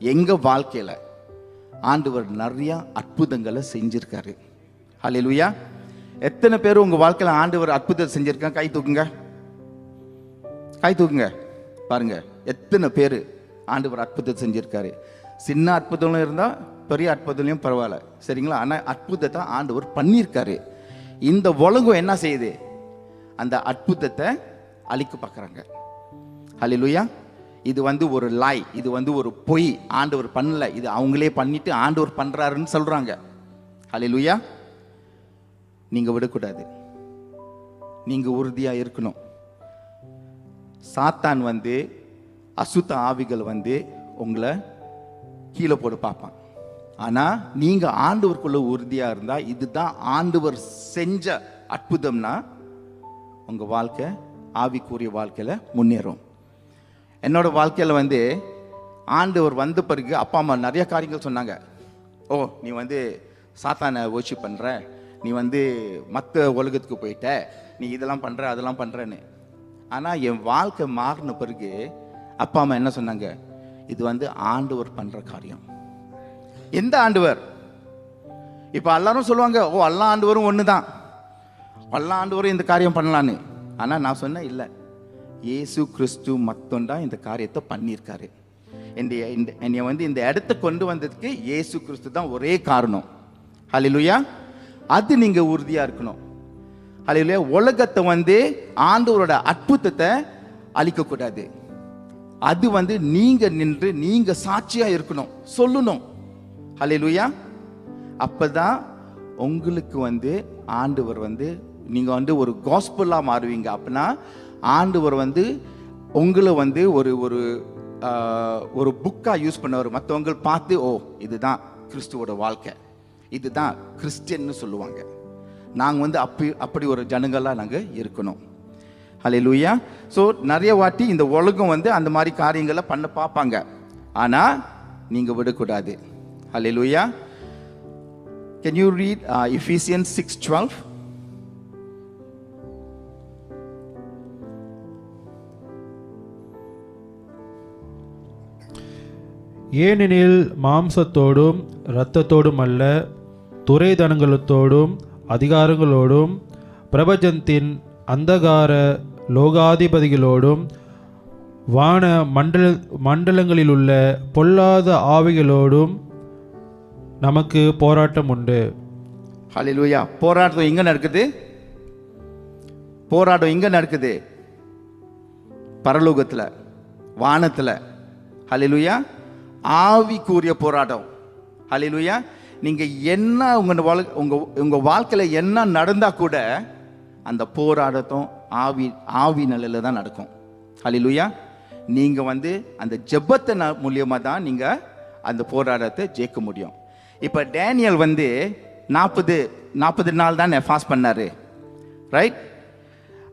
Speaker 1: எங்க வாழ்க்கையில ஆண்டவர் நிறைய அற்புதங்களை செஞ்சிருக்காரு. ஹல்லேலூயா. எத்தனை பேர் உங்க வாழ்க்கையில ஆண்டவர் அற்புதம் செஞ்சிருக்காங்க? கை தூக்குங்க, கை தூக்குங்க. பாருங்க எத்தனை பேர் ஆண்டவர் அற்புதத்தை செஞ்சிருக்காரு. சின்ன அற்புதம் இருந்தா பெரிய அற்புதம் பரவாயில்ல, சரிங்களா? ஆனா அற்புதத்தை ஆண்டவர் பண்ணியிருக்காரு. இந்த உலகம் என்ன செய்யுது? அந்த அற்புதத்தை அழிக்க பார்க்குறாங்க. ஹல்லேலூயா. இது ஒரு லாய், இது ஒரு பொய். ஆண்டவர் பண்ணல, இது அவங்களே பண்ணிட்டு ஆண்டவர் பண்றாருன்னு சொல்றாங்க. ஹல்லேலூயா. நீங்க விடக்கூடாது, நீங்க உறுதியா இருக்கணும். சாத்தான் அசுத்த ஆவிகள் உங்களை கீழே போட்டு பார்ப்பான். ஆனா நீங்க ஆண்டவருக்குள்ள உறுதியா இருந்தா, இதுதான் ஆண்டவர் செஞ்ச அற்புதம்னா உங்க வாழ்க்கை ஆவிக்குரிய வாழ்க்கையில முன்னேறும். என்னோட வாழ்க்கையில ஆண்டவர் வந்த பிறகு அப்பா அம்மா நிறைய காரியங்கள் சொன்னாங்க. ஓ, நீ சாத்தானை வர்ஷிப் பண்ற, நீ மற்ற உலகத்துக்கு போயிட்ட, நீ இதெல்லாம் பண்ற அதெல்லாம் பண்றன்னு. ஆனா என் வாழ்க்கை மாறின பிறகு அப்பா அம்மா என்ன சொன்னாங்க? இது ஆண்டவர் பண்ற காரியம். எந்த ஆண்டவர்? இப்ப எல்லாரும் சொல்லுவாங்க, ஓ எல்லா ஆண்டவரும் ஒண்ணுதான், எல்லா ஆண்டவரும் இந்த காரியம் பண்ணலான்னு. ஆனா நான் சொன்னேன், இல்ல, இயேசு கிறிஸ்து மட்டும்தான் இந்த காரியத்தை பண்ணியிருக்காரு. என்னைய இந்த இடத்தை கொண்டு வந்ததுக்கு இயேசு கிறிஸ்து தான் ஒரே காரணம். ஹல்லேலூயா. அது நீங்க உறுதியா இருக்கணும். ஹல்லேலூயா. உலகத்தை ஆண்டவரோட அற்புதத்தை அழிக்க கூடாது. அது நீங்க நின்று நீங்க சாட்சியா இருக்கணும், சொல்லணும். ஹல்லேலூயா. அப்பதான் உங்களுக்கு ஆண்டவர் நீங்க ஒரு காஸ்பலா மாறுவீங்க. அப்படின்னா ஆண்டவர் உங்களை ஒரு ஒரு ஒரு புக்காக யூஸ் பண்ணவர். மற்றவங்க பார்த்து ஓ இதுதான் கிறிஸ்துவோட வாழ்க்கை, இதுதான் கிறிஸ்டியன்னு சொல்லுவாங்க. நாங்கள் அப்படி ஒரு ஜனங்களாக நாங்கள் இருக்கணும். ஹல்லேலூயா. ஸோ நிறைய வாட்டி இந்த உலகம் அந்த மாதிரி காரியங்களை பண்ண பார்ப்பாங்க, ஆனால் நீங்கள் விடக்கூடாது. ஹல்லேலூயா. Can you read Ephesians 6:12?
Speaker 2: ஏனெனில் மாம்சத்தோடும் இரத்தத்தோடும் அல்ல, துரைதனங்களோடும் அதிகாரங்களோடும் பிரபஞ்சத்தின் அந்தகார லோகாதிபதிகளோடும் வான மண்டலங்களிலுள்ள பொல்லாத ஆவிகளோடும் நமக்கு போராட்டம் உண்டு.
Speaker 1: ஹல்லேலூயா. போராட்டம் எங்க நடக்குது? போராட்டம் எங்க நடக்குது? பரலோகத்தில், வானத்தில். ஹல்லேலூயா. ஆவிக்குரிய போராட்டம். ஹல்லேலூயா. நீங்க என்ன உங்க வாழ்க்கையில் என்ன நடந்தா கூட அந்த போராட்டத்தும் ஆவி நிலையில தான் நடக்கும். ஹல்லேலூயா. நீங்க அந்த ஜெபத்தை மூலியமா தான் நீங்க அந்த போராட்டத்தை ஜெயிக்க முடியும். இப்போ டேனியல் 40 நாள் தான் ஃபாஸ்ட் பண்ணாரு, ரைட்?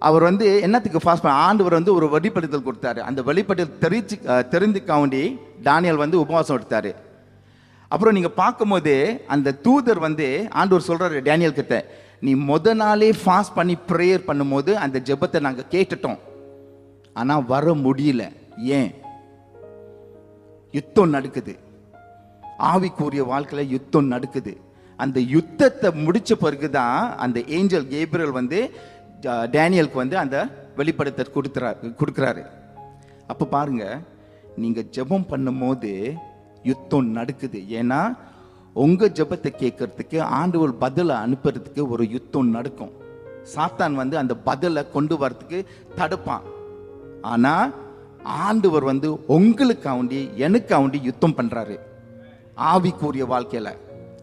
Speaker 1: அவர் என்னத்துக்கு ஃபாஸ்ட் பண்ண? ஆண்டவர் ஒரு வெளிப்படுத்தல் கொடுத்தாரு. அந்த வெளிப்படுத்தல் தெரிந்துக்காண்டி டேனியல் உபவாசம் எடுத்தாரு. அப்புறம் நீங்க பார்க்கும்போது அந்த தூதர் ஆண்டவர் சொல்றாரு டேனியல் கிட்ட, நீ நாளே ஃபாஸ்ட் பண்ணி ப்ரேயர் பண்ணும்போது அந்த ஜெபத்தை நாங்கள் கேட்டுட்டோம், ஆனால் வர முடியல. ஏன்? யுத்தம் நடக்குது. ஆவிக்குரிய வாழ்க்கையில் யுத்தம் நடக்குது. அந்த யுத்தத்தை முடிச்ச பிறகுதான் அந்த ஏஞ்சல் கேப்ரியல் டேனியலுக்கு அந்த வெளிப்படுத்தல் கொடுக்குறாரு. அப்போ பாருங்க, நீங்க ஜெபம் பண்ணும்போது யுத்தம் நடக்குது. ஏன்னா உங்க ஜெபத்தை கேட்கறதுக்கு ஆண்டவர் பதிலை அனுப்புறதுக்கு ஒரு யுத்தம் நடக்கும். சாத்தான் அந்த பதிலை கொண்டு வரதுக்கு தடுப்பான். ஆனா ஆண்டவர் உங்களுக்காண்டி எனக்காண்டி யுத்தம் பண்றாரு ஆவிக்குரிய வாழ்க்கையில.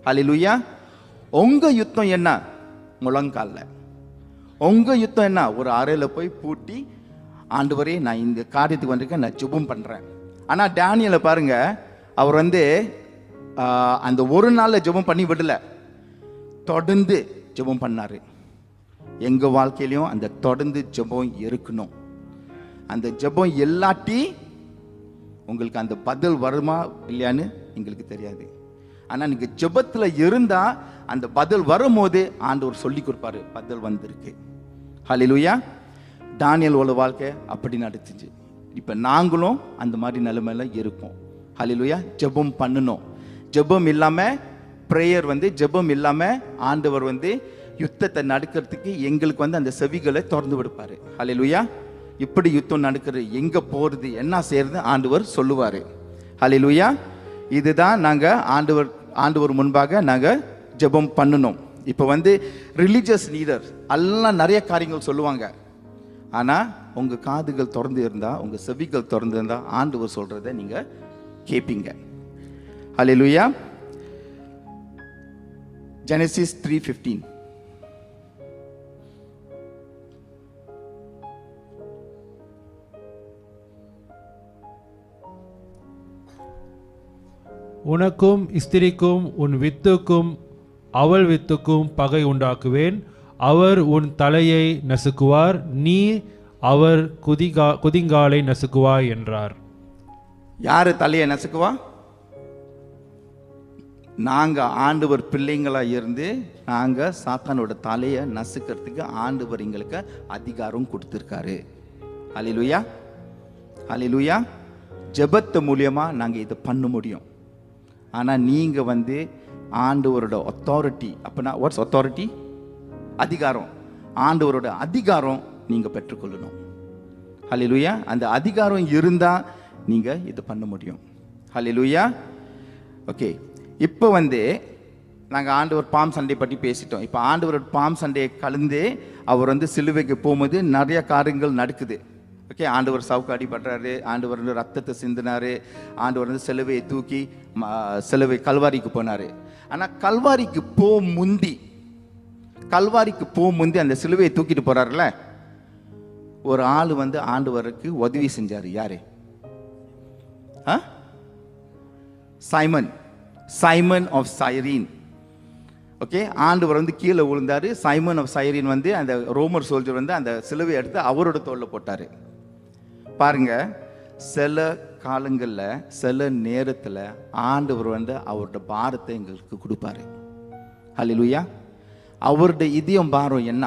Speaker 1: ஹல்லேலூயா. உங்க யுத்தம் என்ன? முழங்கால்ல. உங்க யுத்தம் என்ன? ஒரு அறையில போய் பூட்டி, ஆண்டவரே நான் இந்த காரியத்துக்கு வந்திருக்கேன், நான் ஜெபம் பண்றேன். ஆனா டேனியலை பாருங்க, அவர் அந்த ஒரு நாள்ல ஜெபம் பண்ணி விடல, தொடர்ந்து ஜெபம் பண்ணாரு. எங்க வாழ்க்கையிலையும் அந்த தொடர்ந்து ஜெபம் இருக்கணும். அந்த ஜெபம் எல்லாட்டி உங்களுக்கு அந்த பதில் வருமா இல்லையான்னு எங்களுக்கு தெரியாது. ஆனா நீங்க ஜெபத்துல இருந்தா அந்த பதில் வரும்போது ஆண்டவர் சொல்லி கொடுப்பாரு, பதில் வந்திருக்கு. ஹல்லேலூயா. தானியேலோட வாழ்க்கை அப்படி நடந்துச்சு. இப்ப நாங்களும் அந்த மாதிரி நிலைமையில இருப்போம். ஹல்லேலூயா. ஜெபம் பண்ணணும். ஜெபம் இல்லாம பிரேயர் ஜெபம் இல்லாம ஆண்டவர் யுத்தத்தை நடக்கிறதுக்கு எங்களுக்கு அந்த செவிகளை திறந்து விடுப்பாரு. ஹல்லேலூயா. இப்படி யுத்தம் நடக்கிறது, எங்க போறது, என்ன செய்யறது ஆண்டவர் சொல்லுவாரு. ஹல்லேலூயா. இதுதான் நாங்க ஆண்டவர் முன்பாக நாங்க ஜெபம் பண்ணணும். இப்போ ரிலீஜியஸ் லீடர் எல்லாம் நிறைய காரியங்கள் சொல்லுவாங்க. ஆனா உங்க காதுகள் திறந்து இருந்தா, உங்க செவிகள் திறந்து இருந்தா ஆண்டவர் சொல்றதை நீங்க கேட்பீங்க. ஹல்லேலூயா. ஜெனசிஸ் 3:15.
Speaker 2: உனக்கும் ஸ்திரிக்கும் உன் வித்துக்கும் அவள் வித்துக்கும் பகை உண்டாக்குவேன். அவர் உன் தலையை நசுக்குவார், நீ அவர் குதிங்காலை நசுக்குவாய் என்றார்.
Speaker 1: யாரு தலையை நசுக்குவா? நாங்க ஆண்டவர் பிள்ளைங்களா இருந்து நாங்க சாத்தானோட தலையை நசுக்கிறதுக்கு ஆண்டவர் எங்களுக்கு அதிகாரம் கொடுத்திருக்காரு. ஹல்லேலூயா. ஹல்லேலூயா. ஜெபத்து மூலியமா நாங்க இதை பண்ண முடியும். ஆனா நீங்க ஆண்டவரோட அத்தாரிட்டி, அப்பனா வாட்ஸ் அத்தாரிட்டி? அதிகாரம். ஆண்டவரோட அதிகாரம் நீங்க பெற்றுக்கொள்ளணும். ஹல்லேலூயா. அந்த அதிகாரம் இருந்தா நீங்க இது பண்ண முடியும். ஹல்லேலூயா. ஓகே. இப்போ நாங்க ஆண்டவர் பாம் சண்டே பற்றி பேசிட்டோம். இப்போ ஆண்டவரோட பாம் சண்டே கலந்து அவர் சிலுவைக்கு போகும்போது நிறைய காரியங்கள் நடக்குது. ஓகே. ஆண்டவர் சவுக்கு அடிபடுறாரு, ஆண்டவர் ரத்தத்தை சிந்தினாரு, ஆண்டவர் சிலுவையை தூக்கி சிலுவை கல்வாரிக்கு போனாரு. ஆனா கல்வாரிக்கு முந்தி அந்த சிலுவையை தூக்கிட்டு போறாருல, ஒரு ஆள் ஆண்டவருக்கு உதவி செஞ்சாரு. யாரு? Simon of சைரீன். ஓகே, ஆண்டவர் வந்து கீழே விழுந்தாரு. சைமன் ஆஃப் சைரீன் வந்து அந்த ரோமர் சோல்ஜர் வந்து அந்த சிலுவை எடுத்து அவரோட தோல்ல போட்டாரு. பாருங்க, சில காலங்களில் சில நேரத்தில் ஆண்டவர் வந்து அவரோட பாரத்தை எங்களுக்கு கொடுப்பாரு. ஹல்லேலூயா. அவருடைய இதயம் பாரம் என்ன?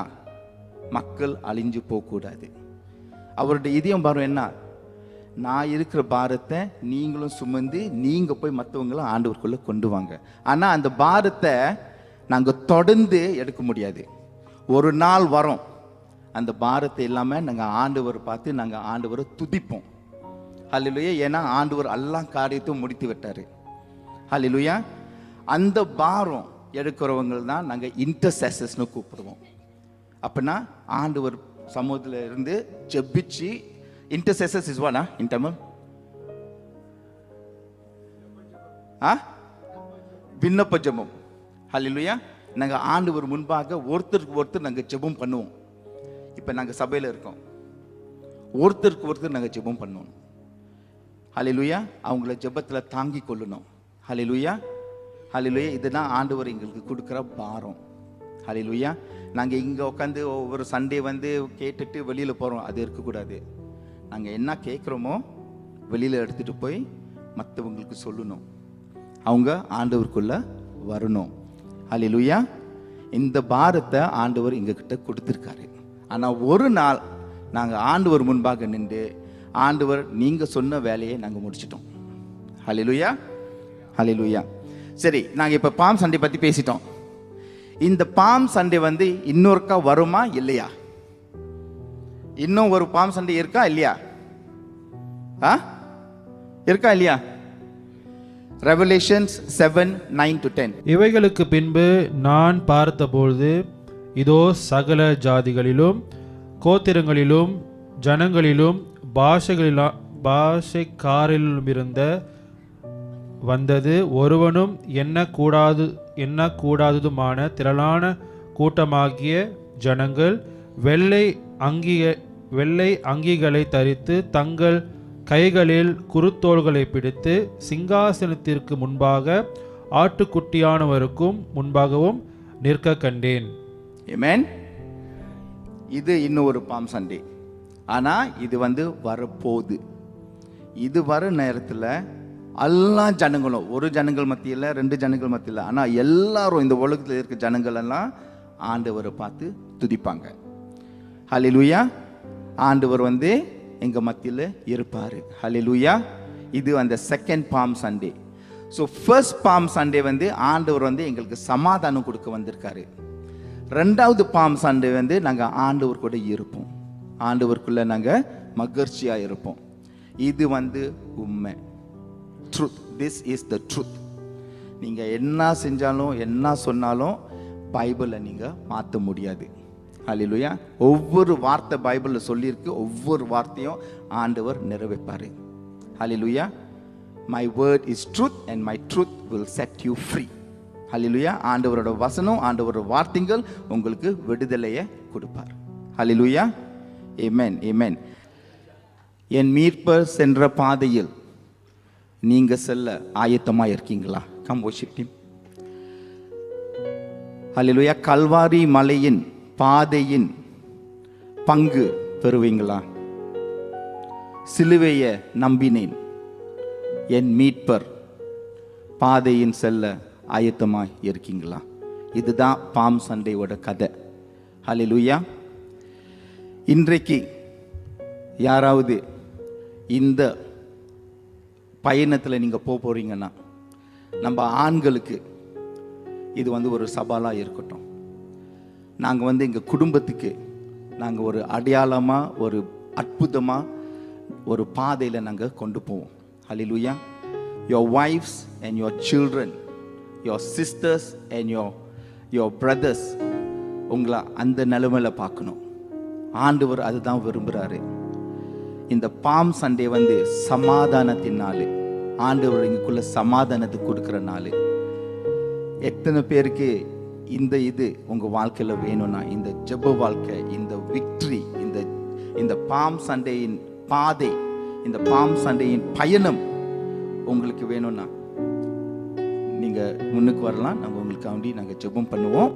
Speaker 1: மக்கள் அழிஞ்சு போகக்கூடாது. அவருடைய இதயம் பாரம் என்ன? நான் இருக்கிற பாரத்தை நீங்களும் சுமந்து நீங்கள் போய் மற்றவங்களும் ஆண்டவருக்குள்ளே கொண்டு வாங்க. ஆனால் அந்த பாரத்தை நாங்கள் தொடர்ந்து எடுக்க முடியாது. ஒரு நாள் வரோம், அந்த பாரத்தை இல்லாமல் நாங்கள் ஆண்டவர் பார்த்து நாங்கள் ஆண்டவரை துதிப்போம். ஹல்லேலூயா. ஏன்னா ஆண்டவர் எல்லா காரியத்தையும் முடித்து விட்டார். ஹல்லேலூயா. அந்த பாரம் எடுக்கிறவங்க தான் நாங்கள் இன்டர்செசர்ஸ்னு கூப்பிடுவோம். அப்படின்னா ஆண்டவர் சமூகத்தில் இருந்து ஜெபிச்சு, இன்டர்செசர்ஸ் இஸ் வாட் இன் தமிழ்? விண்ணப்ப ஜெபம். ஹல்லேலூயா. நாங்கள் ஆண்டவர் முன்பாக ஒருத்தருக்கு ஒருத்தர் நாங்கள் ஜெபம் பண்ணுவோம். இப்போ நாங்கள் சபையில் இருக்கோம், ஒருத்தருக்கு ஒருத்தர் நாங்கள் ஜெபம் பண்ணுவோம். ஹல்லேலூயா. அவங்கள ஜெபத்தில் தாங்கி கொள்ளணும். ஹல்லேலூயா. ஹல்லேலூயா. இதுதான் ஆண்டவர் எங்களுக்கு கொடுக்குற பாரம். ஹல்லேலூயா. நாங்கள் இங்கே உட்காந்து ஒவ்வொரு சண்டே வந்து கேட்டுட்டு வெளியில் போகிறோம், அது இருக்கக்கூடாது. நாங்கள் என்ன கேட்குறோமோ வெளியில் எடுத்துகிட்டு போய் மற்றவங்களுக்கு சொல்லணும். அவங்க ஆண்டவருக்குள்ளே வரணும். ஹல்லேலூயா. இந்த பாரத்தை ஆண்டவர் எங்ககிட்ட கொடுத்துருக்காரு. ஆனால் ஒரு நாள் நாங்கள் ஆண்டவர் முன்பாக நின்று, ஆண்டவர் நீங்கள் சொன்ன வேலையை நாங்கள் முடிச்சிட்டோம். ஹல்லேலூயா. ஹல்லேலூயா. சரி, நாங்கள் இப்போ பாம் சண்டே பற்றி பேசிட்டோம். இந்த பாம் சண்டே வந்து இன்னொருக்கா வருமா இல்லையா? இன்னும் ஒரு பாம் சண்டே இருக்கா இல்லையா? இருக்கா இல்லையா? ரெவலேஷன்ஸ் 7:9-10.
Speaker 2: இவைகளுக்கு பின்பு நான் பார்த்தபொழுது, இதோ சகல ஜாதிகளிலும் கோத்திரங்களிலும் ஜனங்களிலும் பாஷைக்காரிலுமிருந்த வந்தது ஒருவனும் எண்ணக்கூடாததுமான திரளான கூட்டமாகிய ஜனங்கள் வெள்ளை அங்கிகளை தரித்து தங்கள் கைகளில் குருத்தோல்களை பிடித்து சிங்காசனத்திற்கு முன்பாக ஆட்டுக்குட்டியானவருக்கும் முன்பாகவும் நிற்க கண்டேன்.
Speaker 1: ஆமென். இது இன்னும் ஒரு பாம் சண்டே. ஆனால் இது வந்து வரப்போகுது. இது வர நேரத்தில் எல்லா ஜனங்களும், ஒரு ஜனங்கள் மத்தியில், ரெண்டு ஜனங்கள் மத்தியில், ஆனால் எல்லாரும் இந்த உலகத்தில் இருக்க ஜனங்கள் எல்லாம் ஆண்டவரை பார்த்து துதிப்பாங்க. ஹல்லேலூயா. ஆண்டவர் வந்து எங்கள் மத்தியில் இருப்பார். ஹல்லேலூயா. இது அந்த second palm Sunday. So first palm Sunday வந்து ஆண்டவர் வந்து எங்களுக்கு சமாதானம் கொடுக்க வந்திருக்காரு. ரெண்டாவது பாம் சண்டே வந்து நாங்கள் ஆண்டவர் கூட இருப்போம், ஆண்டவருக்குள்ளே நாங்கள் மகிழ்ச்சியாக இருப்போம். இது வந்து உண்மை, truth. This is the truth. நீங்கள் என்ன செஞ்சாலும் என்ன சொன்னாலும் பைபிளை நீங்கள் மாற்ற முடியாது. ஹல்லேலூயா. ஒவ்வொரு வார்த்தை பைபிளில் சொல்லியிருக்கு, ஒவ்வொரு வார்த்தையும் ஆண்டவர் நிறைவேற்பார். Hallelujah. My word is truth and my truth will set you free. Hallelujah. ஆண்டவரோட வசனம், ஆண்டவரோட வார்த்தைகள் உங்களுக்கு விடுதலையை கொடுப்பார். ஹல்லேலூயா. ஆமென். ஆமென். என் மீட்பர் சென்ற பாதையில் நீங்கள் செல்ல ஆயத்தமாக இருக்கீங்களா? Come worship him. ஹல்லேலூயா. கல்வாரி மலையின் பாதையின் பங்கு பெறுவீங்களா? சிலுவையை நம்பினேன், என் மீட்பர் பாதையின் செல்ல ஆயத்தமாக இருக்கீங்களா? இதுதான் பாம் சண்டேவோட கதை. ஹல்லேலூயா. இன்றைக்கு யாராவது இந்த பயணத்தில் நீங்கள் போக போகிறீங்கன்னா, நம்ம ஆண்களுக்கு இது வந்து ஒரு சவாலாக இருக்கட்டும். நாங்கள் வந்து எங்கள் குடும்பத்துக்கு நாங்கள் ஒரு அடையாளமாக, ஒரு அற்புதமாக ஒரு பாதையில் நாங்கள் கொண்டு போவோம். ஹல்லேலூயா. Your wives and your children, your sisters and your brothers, உங்களை அந்த நிலைமையில் பார்க்கணும். ஆண்டவர் அதுதான் விரும்புகிறாரு. இந்த பாம் சண்டே வந்து சமாதானத்தின் நாள். ஆண்டவர் எங்களுக்குள்ள சமாதானத்தை கொடுக்குற நாள். எத்தனை பேருக்கு இந்த இது உங்கள் வாழ்க்கையில் வேணும்னா, இந்த ஜெப வாழ்க்கை, இந்த விக்ட்ரி, இந்த பாம் சண்டேயின் பாதை, இந்த பாம் சண்டேயின் பயணம் உங்களுக்கு வேணும்னா நீங்கள் முன்னுக்கு வரலாம். நாங்கள் உங்களுக்காண்டி நாங்கள் ஜெபம் பண்ணுவோம்.